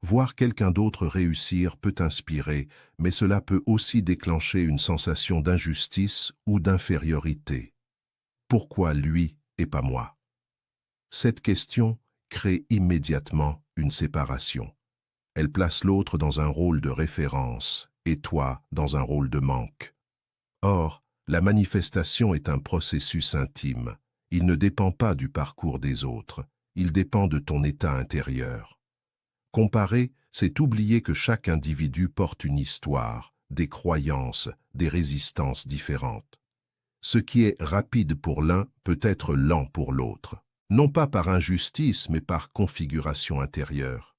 Voir quelqu'un d'autre réussir peut inspirer, mais cela peut aussi déclencher une sensation d'injustice ou d'infériorité. Pourquoi lui et pas moi? Cette question crée immédiatement une séparation. Elle place l'autre dans un rôle de référence et toi dans un rôle de manque. Or, la manifestation est un processus intime. Il ne dépend pas du parcours des autres, il dépend de ton état intérieur. Comparer, c'est oublier que chaque individu porte une histoire, des croyances, des résistances différentes. Ce qui est rapide pour l'un peut être lent pour l'autre, non pas par injustice, mais par configuration intérieure.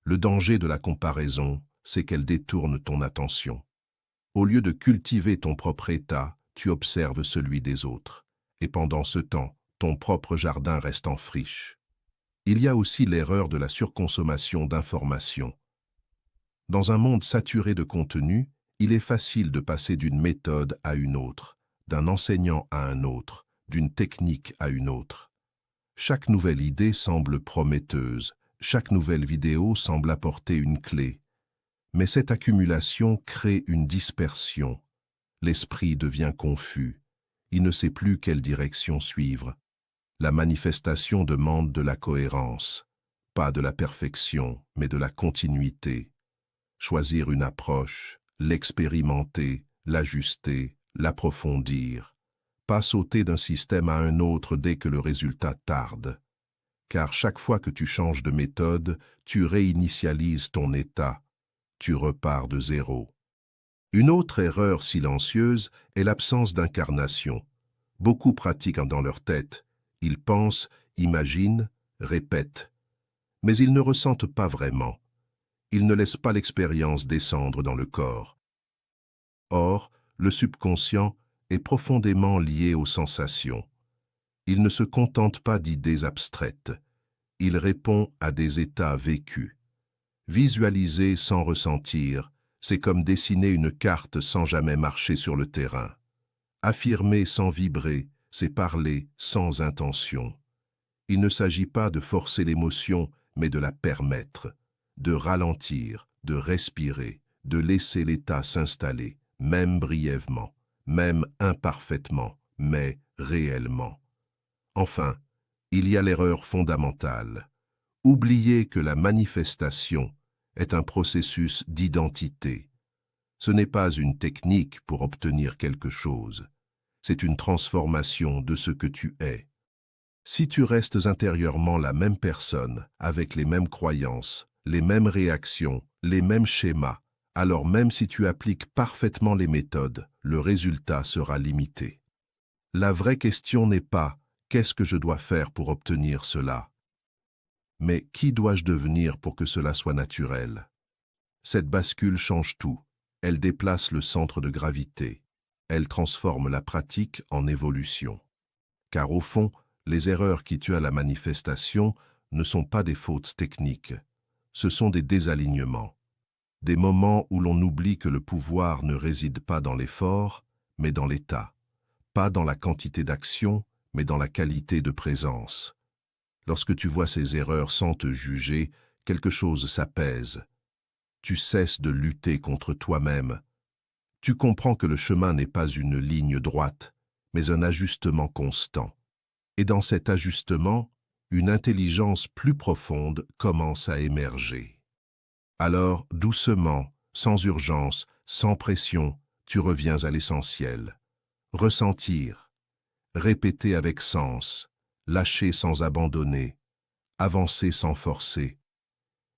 Le danger de la comparaison, c'est qu'elle détourne ton attention. Au lieu de cultiver ton propre état, tu observes celui des autres. Et pendant ce temps, ton propre jardin reste en friche. Il y a aussi l'erreur de la surconsommation d'informations. Dans un monde saturé de contenu, il est facile de passer d'une méthode à une autre, d'un enseignant à un autre, d'une technique à une autre. Chaque nouvelle idée semble prometteuse, chaque nouvelle vidéo semble apporter une clé. Mais cette accumulation crée une dispersion. L'esprit devient confus. Il ne sait plus quelle direction suivre. La manifestation demande de la cohérence, pas de la perfection, mais de la continuité. Choisir une approche, l'expérimenter, l'ajuster, l'approfondir. Pas sauter d'un système à un autre dès que le résultat tarde. Car chaque fois que tu changes de méthode, tu réinitialises ton état. Tu repars de zéro. Une autre erreur silencieuse est l'absence d'incarnation. Beaucoup pratiquent dans leur tête. Ils pensent, imaginent, répètent. Mais ils ne ressentent pas vraiment. Ils ne laissent pas l'expérience descendre dans le corps. Or, le subconscient est profondément lié aux sensations. Il ne se contente pas d'idées abstraites. Il répond à des états vécus. Visualiser sans ressentir, c'est comme dessiner une carte sans jamais marcher sur le terrain. Affirmer sans vibrer, c'est parler sans intention. Il ne s'agit pas de forcer l'émotion, mais de la permettre, de ralentir, de respirer, de laisser l'état s'installer, même brièvement, même imparfaitement, mais réellement. Enfin, il y a l'erreur fondamentale. Oublier que la manifestation est un processus d'identité. Ce n'est pas une technique pour obtenir quelque chose. C'est une transformation de ce que tu es. Si tu restes intérieurement la même personne, avec les mêmes croyances, les mêmes réactions, les mêmes schémas, alors même si tu appliques parfaitement les méthodes, le résultat sera limité. La vraie question n'est pas « qu'est-ce que je dois faire pour obtenir cela ?» mais « qui dois-je devenir pour que cela soit naturel ?» Cette bascule change tout. Elle déplace le centre de gravité. Elle transforme la pratique en évolution. Car au fond, les erreurs qui tuent à la manifestation ne sont pas des fautes techniques. Ce sont des désalignements. Des moments où l'on oublie que le pouvoir ne réside pas dans l'effort, mais dans l'état. Pas dans la quantité d'action, mais dans la qualité de présence. Lorsque tu vois ces erreurs sans te juger, quelque chose s'apaise. Tu cesses de lutter contre toi-même. Tu comprends que le chemin n'est pas une ligne droite, mais un ajustement constant. Et dans cet ajustement, une intelligence plus profonde commence à émerger. Alors, doucement, sans urgence, sans pression, tu reviens à l'essentiel. Ressentir, répéter avec sens, lâcher sans abandonner, avancer sans forcer.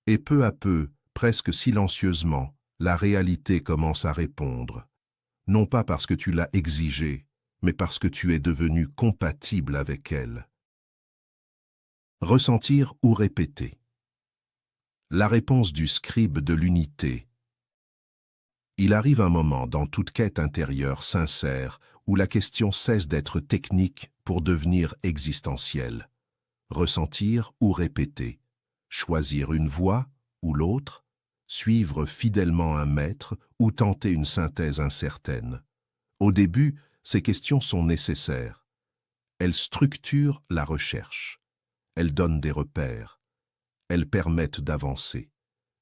Et peu à peu, presque silencieusement, la réalité commence à répondre. Non pas parce que tu l'as exigée, mais parce que tu es devenu compatible avec elle. Ressentir ou répéter. La réponse du scribe de l'unité. Il arrive un moment dans toute quête intérieure sincère où la question cesse d'être technique pour devenir existentielle. Ressentir ou répéter, choisir une voie ou l'autre, suivre fidèlement un maître ou tenter une synthèse incertaine. Au début, ces questions sont nécessaires. Elles structurent la recherche. Elles donnent des repères. Elles permettent d'avancer.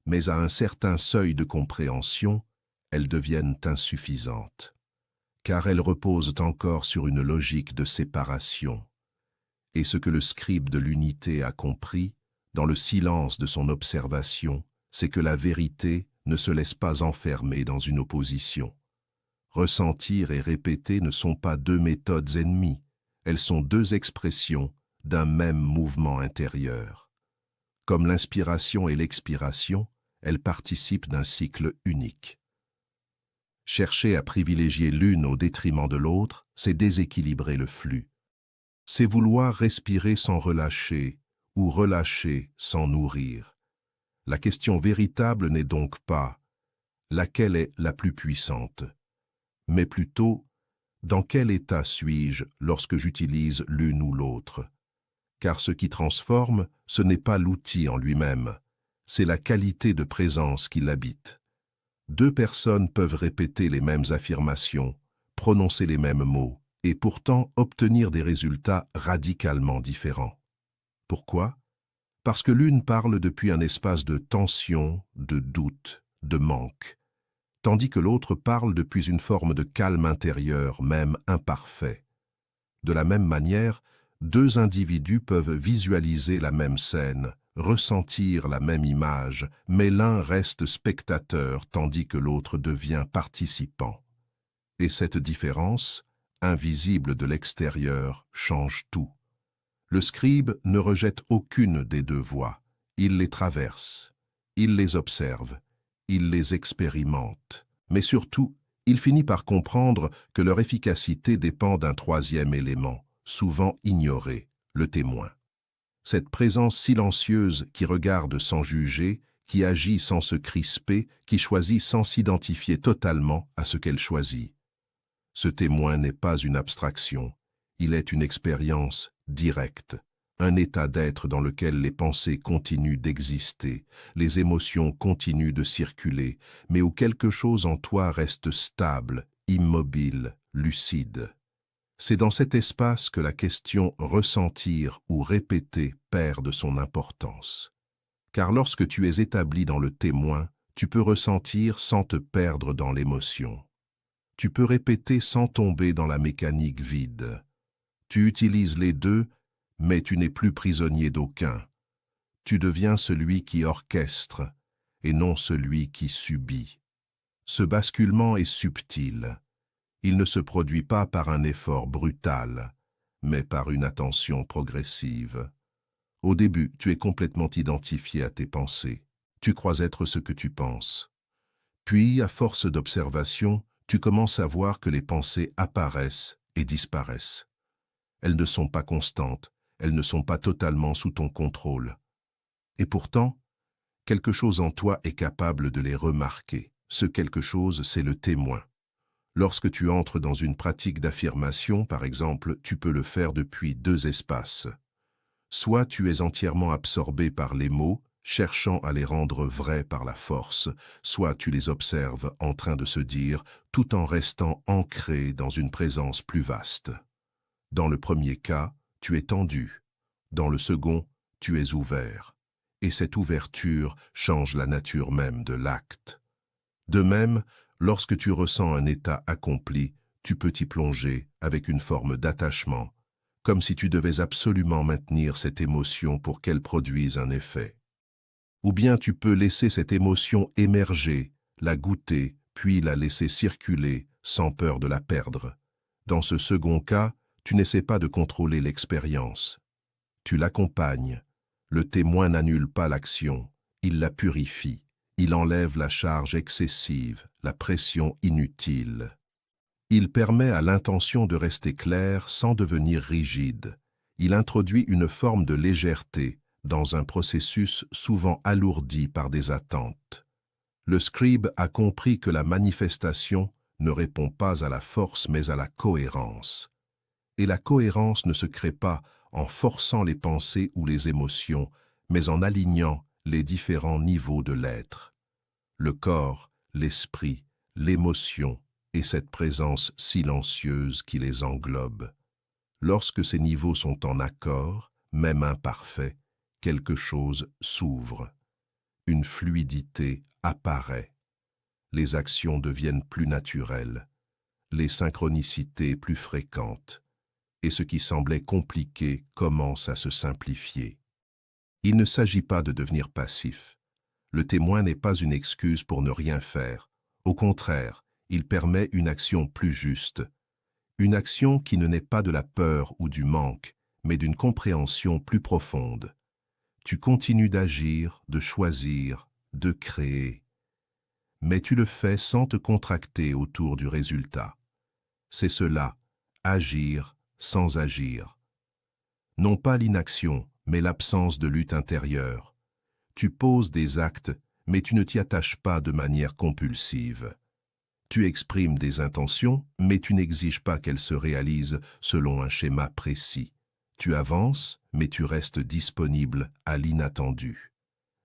Mais à un certain seuil de compréhension, elles deviennent insuffisantes. Car elles reposent encore sur une logique de séparation. Et ce que le scribe de l'unité a compris, dans le silence de son observation, c'est que la vérité ne se laisse pas enfermer dans une opposition. Ressentir et répéter ne sont pas deux méthodes ennemies, elles sont deux expressions d'un même mouvement intérieur. Comme l'inspiration et l'expiration, elles participent d'un cycle unique. Chercher à privilégier l'une au détriment de l'autre, c'est déséquilibrer le flux. C'est vouloir respirer sans relâcher, ou relâcher sans nourrir. La question véritable n'est donc pas « laquelle est la plus puissante ?» mais plutôt « dans quel état suis-je lorsque j'utilise l'une ou l'autre ?» Car ce qui transforme, ce n'est pas l'outil en lui-même, c'est la qualité de présence qui l'habite. Deux personnes peuvent répéter les mêmes affirmations, prononcer les mêmes mots, et pourtant obtenir des résultats radicalement différents. Pourquoi? Parce que l'une parle depuis un espace de tension, de doute, de manque, tandis que l'autre parle depuis une forme de calme intérieur, même imparfait. De la même manière, deux individus peuvent visualiser la même scène, ressentir la même image, mais l'un reste spectateur tandis que l'autre devient participant. Et cette différence, invisible de l'extérieur, change tout. Le scribe ne rejette aucune des deux voies, il les traverse, il les observe, il les expérimente, mais surtout, il finit par comprendre que leur efficacité dépend d'un troisième élément, souvent ignoré, le témoin. Cette présence silencieuse qui regarde sans juger, qui agit sans se crisper, qui choisit sans s'identifier totalement à ce qu'elle choisit. Ce témoin n'est pas une abstraction, il est une expérience directe, un état d'être dans lequel les pensées continuent d'exister, les émotions continuent de circuler, mais où quelque chose en toi reste stable, immobile, lucide. C'est dans cet espace que la question ressentir ou répéter perd de son importance. Car lorsque tu es établi dans le témoin, tu peux ressentir sans te perdre dans l'émotion. Tu peux répéter sans tomber dans la mécanique vide. Tu utilises les deux, mais tu n'es plus prisonnier d'aucun. Tu deviens celui qui orchestre et non celui qui subit. Ce basculement est subtil. Il ne se produit pas par un effort brutal, mais par une attention progressive. Au début, tu es complètement identifié à tes pensées. Tu crois être ce que tu penses. Puis, à force d'observation, tu commences à voir que les pensées apparaissent et disparaissent. Elles ne sont pas constantes, elles ne sont pas totalement sous ton contrôle. Et pourtant, quelque chose en toi est capable de les remarquer. Ce quelque chose, c'est le témoin. Lorsque tu entres dans une pratique d'affirmation, par exemple, tu peux le faire depuis deux espaces. Soit tu es entièrement absorbé par les mots, cherchant à les rendre vrais par la force, soit tu les observes en train de se dire, tout en restant ancré dans une présence plus vaste. Dans le premier cas, tu es tendu. Dans le second, tu es ouvert. Et cette ouverture change la nature même de l'acte. De même, lorsque tu ressens un état accompli, tu peux t'y plonger avec une forme d'attachement, comme si tu devais absolument maintenir cette émotion pour qu'elle produise un effet. Ou bien tu peux laisser cette émotion émerger, la goûter, puis la laisser circuler sans peur de la perdre. Dans ce second cas, tu n'essaies pas de contrôler l'expérience. Tu l'accompagnes. Le témoin n'annule pas l'action, il la purifie. Il enlève la charge excessive, la pression inutile. Il permet à l'intention de rester claire sans devenir rigide. Il introduit une forme de légèreté dans un processus souvent alourdi par des attentes. Le scribe a compris que la manifestation ne répond pas à la force mais à la cohérence. Et la cohérence ne se crée pas en forçant les pensées ou les émotions, mais en alignant les différents niveaux de l'être. Le corps, l'esprit, l'émotion et cette présence silencieuse qui les englobe. Lorsque ces niveaux sont en accord, même imparfait, quelque chose s'ouvre. Une fluidité apparaît. Les actions deviennent plus naturelles, les synchronicités plus fréquentes, et ce qui semblait compliqué commence à se simplifier. Il ne s'agit pas de devenir passif. Le témoin n'est pas une excuse pour ne rien faire. Au contraire, il permet une action plus juste. Une action qui ne naît pas de la peur ou du manque, mais d'une compréhension plus profonde. Tu continues d'agir, de choisir, de créer. Mais tu le fais sans te contracter autour du résultat. C'est cela, agir sans agir. Non pas l'inaction, mais l'absence de lutte intérieure. Tu poses des actes, mais tu ne t'y attaches pas de manière compulsive. Tu exprimes des intentions, mais tu n'exiges pas qu'elles se réalisent selon un schéma précis. Tu avances, mais tu restes disponible à l'inattendu.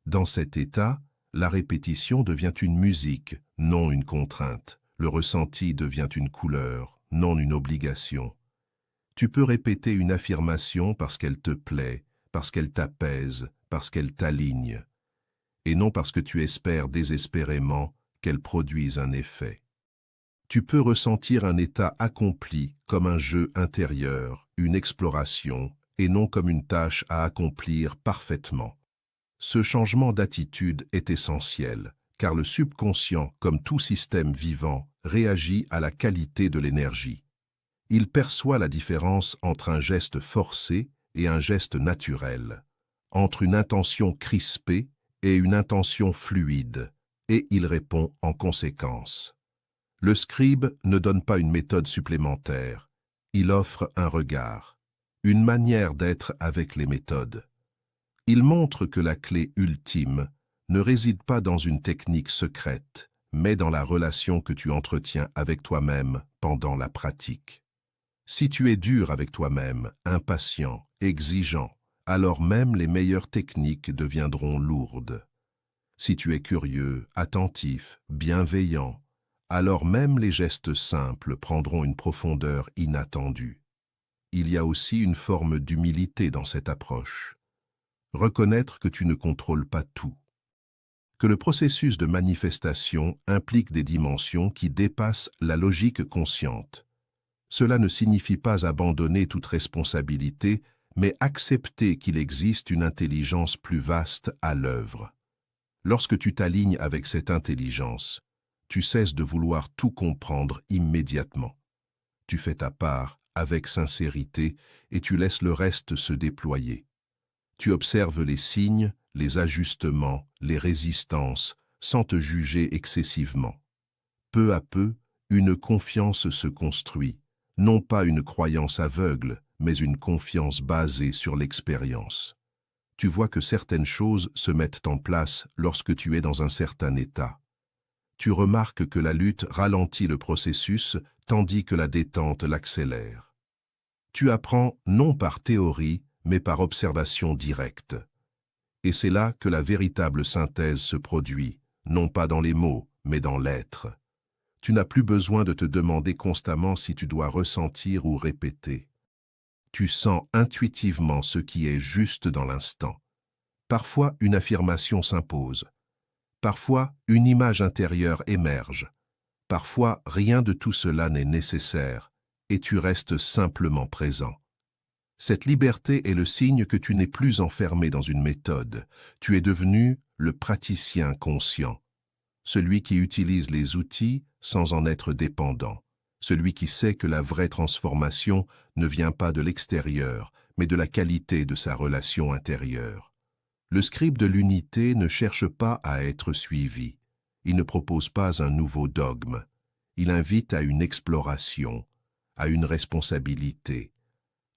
Dans cet état, la répétition devient une musique, non une contrainte. Le ressenti devient une couleur, non une obligation. Tu peux répéter une affirmation parce qu'elle te plaît, parce qu'elle t'apaise, parce qu'elle t'aligne, et non parce que tu espères désespérément qu'elle produise un effet. Tu peux ressentir un état accompli comme un jeu intérieur, une exploration, et non comme une tâche à accomplir parfaitement. Ce changement d'attitude est essentiel, car le subconscient, comme tout système vivant, réagit à la qualité de l'énergie. Il perçoit la différence entre un geste forcé et un geste naturel, entre une intention crispée et une intention fluide, et il répond en conséquence. Le scribe ne donne pas une méthode supplémentaire, il offre un regard, une manière d'être avec les méthodes. Il montre que la clé ultime ne réside pas dans une technique secrète, mais dans la relation que tu entretiens avec toi-même pendant la pratique. Si tu es dur avec toi-même, impatient, exigeant, alors même les meilleures techniques deviendront lourdes. Si tu es curieux, attentif, bienveillant, alors même les gestes simples prendront une profondeur inattendue. Il y a aussi une forme d'humilité dans cette approche. Reconnaître que tu ne contrôles pas tout. Que le processus de manifestation implique des dimensions qui dépassent la logique consciente. Cela ne signifie pas abandonner toute responsabilité, mais accepter qu'il existe une intelligence plus vaste à l'œuvre. Lorsque tu t'alignes avec cette intelligence, tu cesses de vouloir tout comprendre immédiatement. Tu fais ta part avec sincérité et tu laisses le reste se déployer. Tu observes les signes, les ajustements, les résistances, sans te juger excessivement. Peu à peu, une confiance se construit, non pas une croyance aveugle, mais une confiance basée sur l'expérience. Tu vois que certaines choses se mettent en place lorsque tu es dans un certain état. Tu remarques que la lutte ralentit le processus, tandis que la détente l'accélère. Tu apprends non par théorie, mais par observation directe. Et c'est là que la véritable synthèse se produit, non pas dans les mots, mais dans l'être. Tu n'as plus besoin de te demander constamment si tu dois ressentir ou répéter. Tu sens intuitivement ce qui est juste dans l'instant. Parfois, une affirmation s'impose. Parfois, une image intérieure émerge. Parfois, rien de tout cela n'est nécessaire, et tu restes simplement présent. Cette liberté est le signe que tu n'es plus enfermé dans une méthode. Tu es devenu le praticien conscient, celui qui utilise les outils sans en être dépendant, celui qui sait que la vraie transformation ne vient pas de l'extérieur, mais de la qualité de sa relation intérieure. Le scribe de l'unité ne cherche pas à être suivi. Il ne propose pas un nouveau dogme. Il invite à une exploration, à une responsabilité,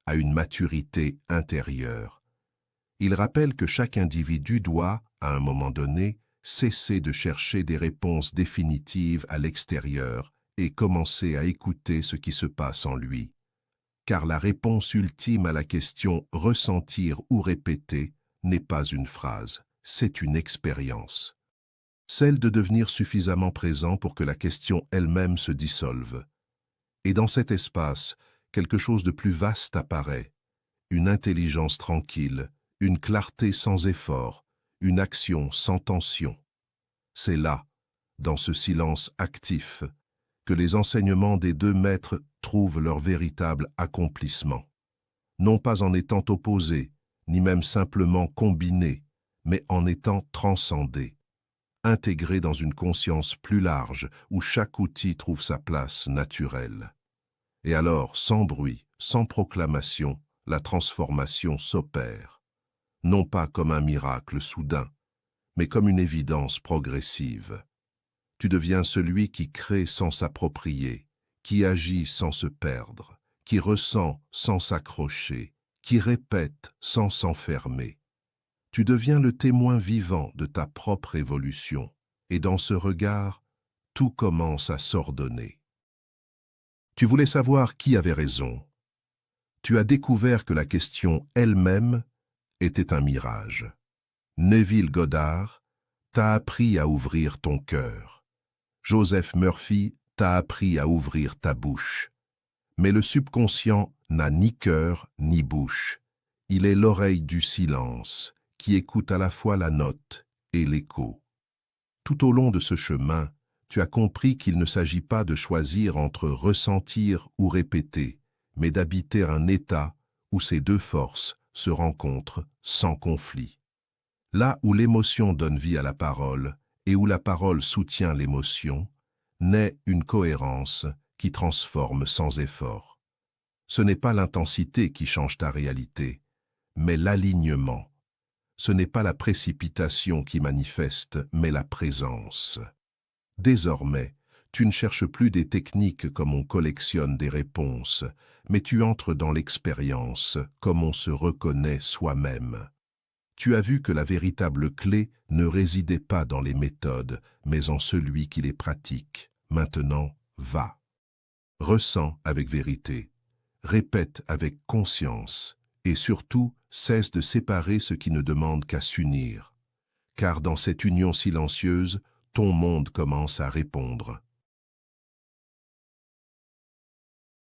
à une maturité intérieure. Il rappelle que chaque individu doit, à un moment donné, cesser de chercher des réponses définitives à l'extérieur et commencer à écouter ce qui se passe en lui. Car la réponse ultime à la question « ressentir ou répéter » n'est pas une phrase, c'est une expérience. Celle de devenir suffisamment présent pour que la question elle-même se dissolve. Et dans cet espace, quelque chose de plus vaste apparaît, une intelligence tranquille, une clarté sans effort, une action sans tension. C'est là, dans ce silence actif, que les enseignements des deux maîtres trouvent leur véritable accomplissement. Non pas en étant opposés, ni même simplement combinés, mais en étant transcendés, intégrés dans une conscience plus large où chaque outil trouve sa place naturelle. Et alors, sans bruit, sans proclamation, la transformation s'opère, non pas comme un miracle soudain, mais comme une évidence progressive. Tu deviens celui qui crée sans s'approprier, qui agit sans se perdre, qui ressent sans s'accrocher, qui répète sans s'enfermer. Tu deviens le témoin vivant de ta propre évolution, et dans ce regard, tout commence à s'ordonner. Tu voulais savoir qui avait raison. Tu as découvert que la question elle-même était un mirage. Neville Goddard t'a appris à ouvrir ton cœur. Joseph Murphy t'a appris à ouvrir ta bouche. Mais le subconscient n'a ni cœur ni bouche. Il est l'oreille du silence, qui écoute à la fois la note et l'écho. Tout au long de ce chemin, tu as compris qu'il ne s'agit pas de choisir entre ressentir ou répéter, mais d'habiter un état où ces deux forces se rencontrent sans conflit. Là où l'émotion donne vie à la parole et où la parole soutient l'émotion, naît une cohérence qui transforme sans effort. Ce n'est pas l'intensité qui change ta réalité, mais l'alignement. Ce n'est pas la précipitation qui manifeste, mais la présence. Désormais, tu ne cherches plus des techniques comme on collectionne des réponses, mais tu entres dans l'expérience comme on se reconnaît soi-même. Tu as vu que la véritable clé ne résidait pas dans les méthodes, mais en celui qui les pratique. Maintenant, va. Ressens avec vérité, répète avec conscience, et surtout, cesse de séparer ce qui ne demande qu'à s'unir. Car dans cette union silencieuse, ton monde commence à répondre.